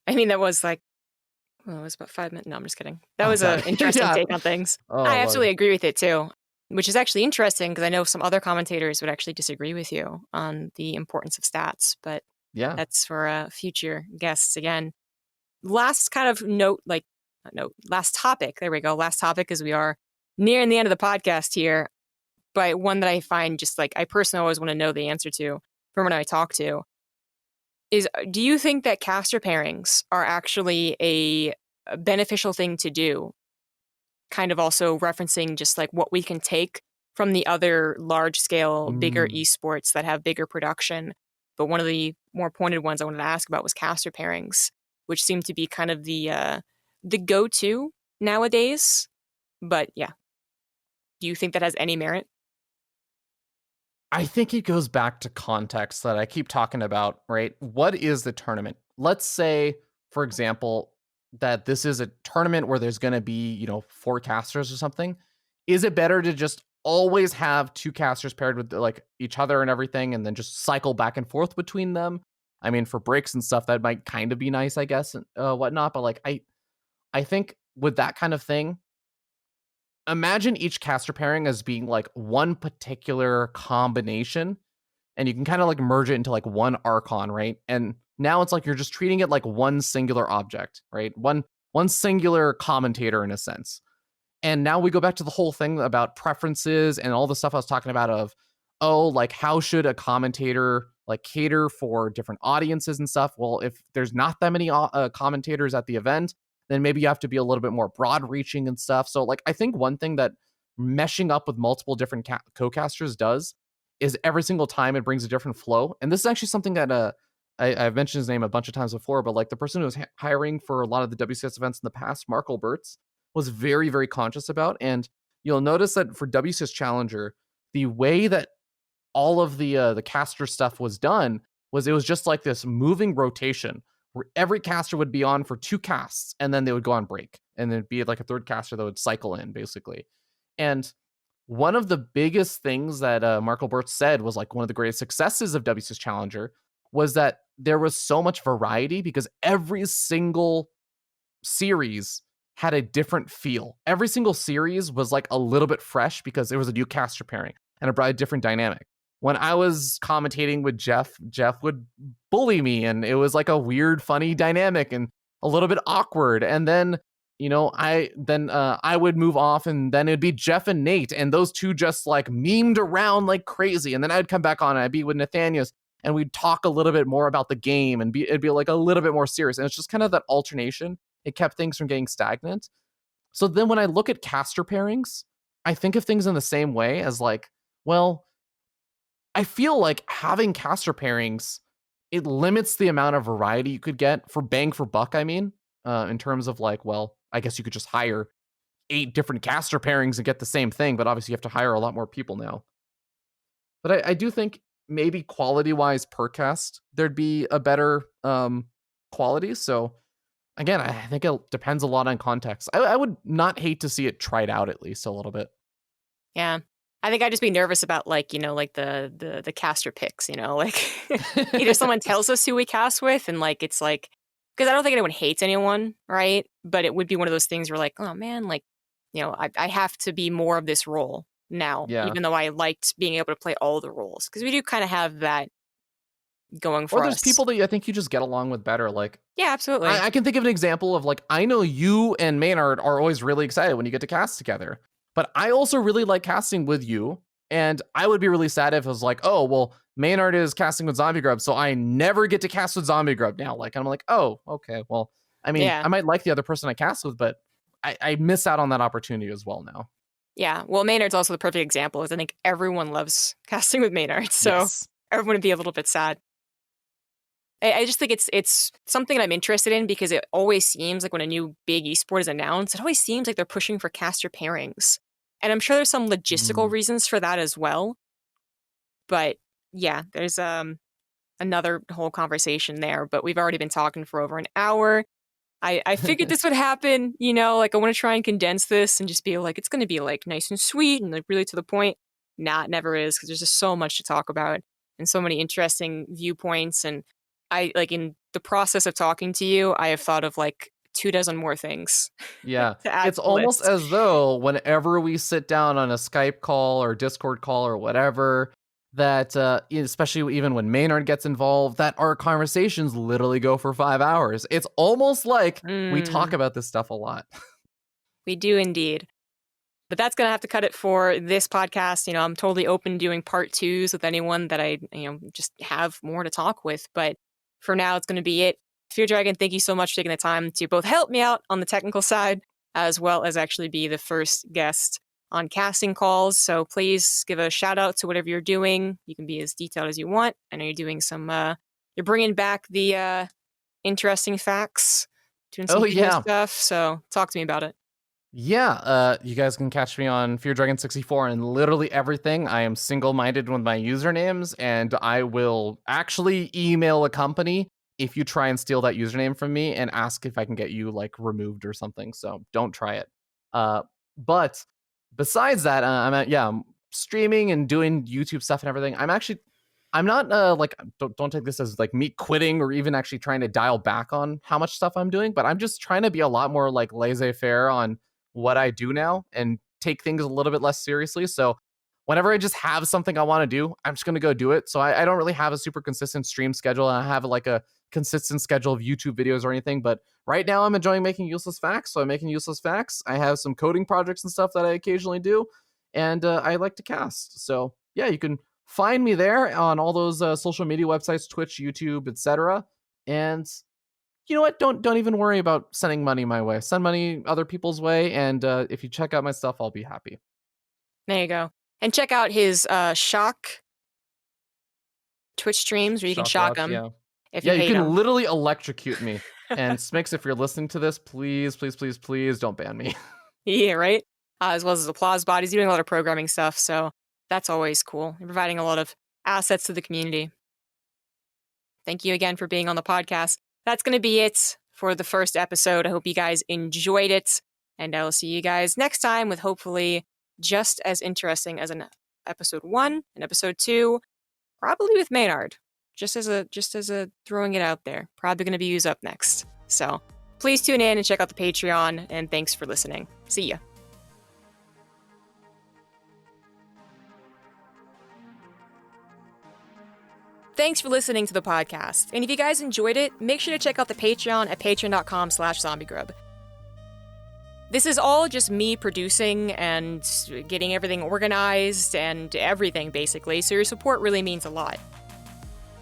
I mean, that was like, well, it was about 5 minutes. No, I'm just kidding. That was an interesting take on things. I absolutely agree with it too, which is actually interesting because I know some other commentators would actually disagree with you on the importance of stats, but that's for future guests again. Last kind of last topic. There we go. Last topic, as we are nearing the end of the podcast here. But one that I find just like I personally always want to know the answer to from when I talk to is, do you think that caster pairings are actually a beneficial thing to do? Kind of also referencing just like what we can take from the other large scale, bigger esports that have bigger production. But one of the more pointed ones I wanted to ask about was caster pairings, which seem to be kind of the go-to nowadays. But yeah, do you think that has any merit? I think it goes back to context that I keep talking about, right? What is the tournament? Let's say, for example, that this is a tournament where there's going to be, 4 casters or something. Is it better to just always have 2 casters paired with like each other and everything and then just cycle back and forth between them? I mean, for breaks and stuff, that might kind of be nice, I guess, and whatnot. But like, I think with that kind of thing, imagine each caster pairing as being like one particular combination, and you can kind of like merge it into like one Archon, right? And now it's like you're just treating it like one singular object, right? One singular commentator in a sense. And now we go back to the whole thing about preferences and all the stuff I was talking about of, like how should a commentator like cater for different audiences and stuff? Well, if there's not that many commentators at the event, then maybe you have to be a little bit more broad reaching and stuff. So like, I think one thing that meshing up with multiple different co-casters does is every single time it brings a different flow. And this is actually something that I've mentioned his name a bunch of times before, but like the person who was hiring for a lot of the WCS events in the past, Mark Alberts, was very, very conscious about. And you'll notice that for WCS Challenger, the way that all of the caster stuff was done was it was just like this moving rotation where every caster would be on for 2 casts and then they would go on break, and then be like a third caster that would cycle in basically. And one of the biggest things that Mark Alberts said was like one of the greatest successes of WCS Challenger was that there was so much variety because every single series had a different feel. Every single series was like a little bit fresh because it was a new caster pairing and it brought a different dynamic. When I was commentating with Jeff would bully me, and it was like a weird, funny dynamic and a little bit awkward. And then, I would move off, and then it'd be Jeff and Nate, and those two just like memed around like crazy. And then I'd come back on, and I'd be with Nathanius, and we'd talk a little bit more about the game, and it'd be like a little bit more serious. And it's just kind of that alternation. It kept things from getting stagnant. So then when I look at caster pairings, I think of things in the same way as like, well, I feel like having caster pairings, it limits the amount of variety you could get for bang for buck. I mean, in terms of like, well, I guess you could just hire 8 different caster pairings and get the same thing, but obviously you have to hire a lot more people now. But I do think maybe quality wise per cast, there'd be a better quality. So again, I think it depends a lot on context. I would not hate to see it tried out at least a little bit. Yeah. I think I'd just be nervous about like, like the caster picks, like either someone tells us who we cast with, and like it's like, because I don't think anyone hates anyone, right? But it would be one of those things where like, oh man, like, I have to be more of this role now, Yeah. even though I liked being able to play all the roles, because we do kind of have that going for us. Or there's people that I think you just get along with better. Like, yeah, absolutely. I can think of an example of like, I know you and Maynard are always really excited when you get to cast together. But I also really like casting with you, and I would be really sad if it was like, oh, well, Maynard is casting with ZombieGrub, so I never get to cast with ZombieGrub now. Like, I'm like, oh, okay, well, I mean, Yeah. I might like the other person I cast with, but I miss out on that opportunity as well now. Yeah, well, Maynard's also the perfect example, is I think everyone loves casting with Maynard, so Yes. everyone would be a little bit sad. I just think it's something that I'm interested in, because it always seems like when a new big esport is announced, it always seems like they're pushing for caster pairings. And I'm sure there's some logistical reasons for that as well. But yeah, there's another whole conversation there. But we've already been talking for over an hour. I figured this would happen, like I want to try and condense this and just be like, it's going to be like nice and sweet and like really to the point. Nah, it never is, because there's just so much to talk about and so many interesting viewpoints. And I like, in the process of talking to you, I have thought of like 24 more things. Yeah, to add it's to the almost list. as though whenever we sit down on a Skype call or Discord call or whatever, that especially even when Maynard gets involved, that our conversations literally go for 5 hours. It's almost like we talk about this stuff a lot. We do indeed. But that's going to have to cut it for this podcast. I'm totally open to doing part 2s with anyone that I, just have more to talk with. But for now, it's going to be it. Feardragon, thank you so much for taking the time to both help me out on the technical side, as well as actually be the first guest on casting calls. So please give a shout out to whatever you're doing. You can be as detailed as you want. I know you're doing you're bringing back the interesting facts, doing some video stuff. So talk to me about it. Yeah, you guys can catch me on Feardragon64 and literally everything. I am single-minded with my usernames, and I will actually email a company if you try and steal that username from me and ask if I can get you like removed or something. So don't try it. But besides that, I'm streaming and doing YouTube stuff and everything. I'm not like, don't take this as like me quitting or even actually trying to dial back on how much stuff I'm doing, but I'm just trying to be a lot more like laissez-faire on what I do now and take things a little bit less seriously. So whenever I just have something I want to do, I'm just going to go do it. So I don't really have a super consistent stream schedule, and I have like a consistent schedule of YouTube videos or anything. But right now I'm enjoying making useless facts. So I'm making useless facts. I have some coding projects and stuff that I occasionally do. And I like to cast. So yeah, you can find me there on all those social media websites, Twitch, YouTube, etc. And you know what? Don't even worry about sending money my way. Send money other people's way. And if you check out my stuff, I'll be happy. There you go. And check out his Shock Twitch streams where you can shock him. Yeah. if Yeah, you you hate can them. literally electrocute me. And Smix, if you're listening to this, please, please, please, please don't ban me. Yeah, right? As well as applause bodies, doing a lot of programming stuff, so that's always cool. You're providing a lot of assets to the community. Thank you again for being on the podcast. That's going to be it for the first episode. I hope you guys enjoyed it, and I will see you guys next time with hopefully just as interesting as an episode 1 and episode 2, probably with Maynard. Just as a throwing it out there. Probably going to be used up next. So please tune in and check out the Patreon, and thanks for listening. See ya. Thanks for listening to the podcast. And if you guys enjoyed it, make sure to check out the Patreon at patreon.com/ZombieGrub. This is all just me producing and getting everything organized and everything, basically, so your support really means a lot.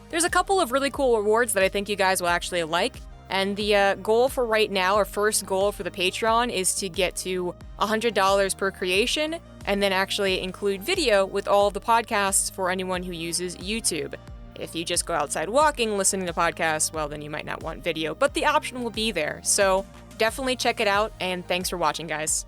There's a couple of really cool rewards that I think you guys will actually like, and the goal for right now, our first goal for the Patreon, is to get to $100 per creation, and then actually include video with all of the podcasts for anyone who uses YouTube. If you just go outside walking, listening to podcasts, well, then you might not want video, but the option will be there. So definitely check it out, and thanks for watching, guys.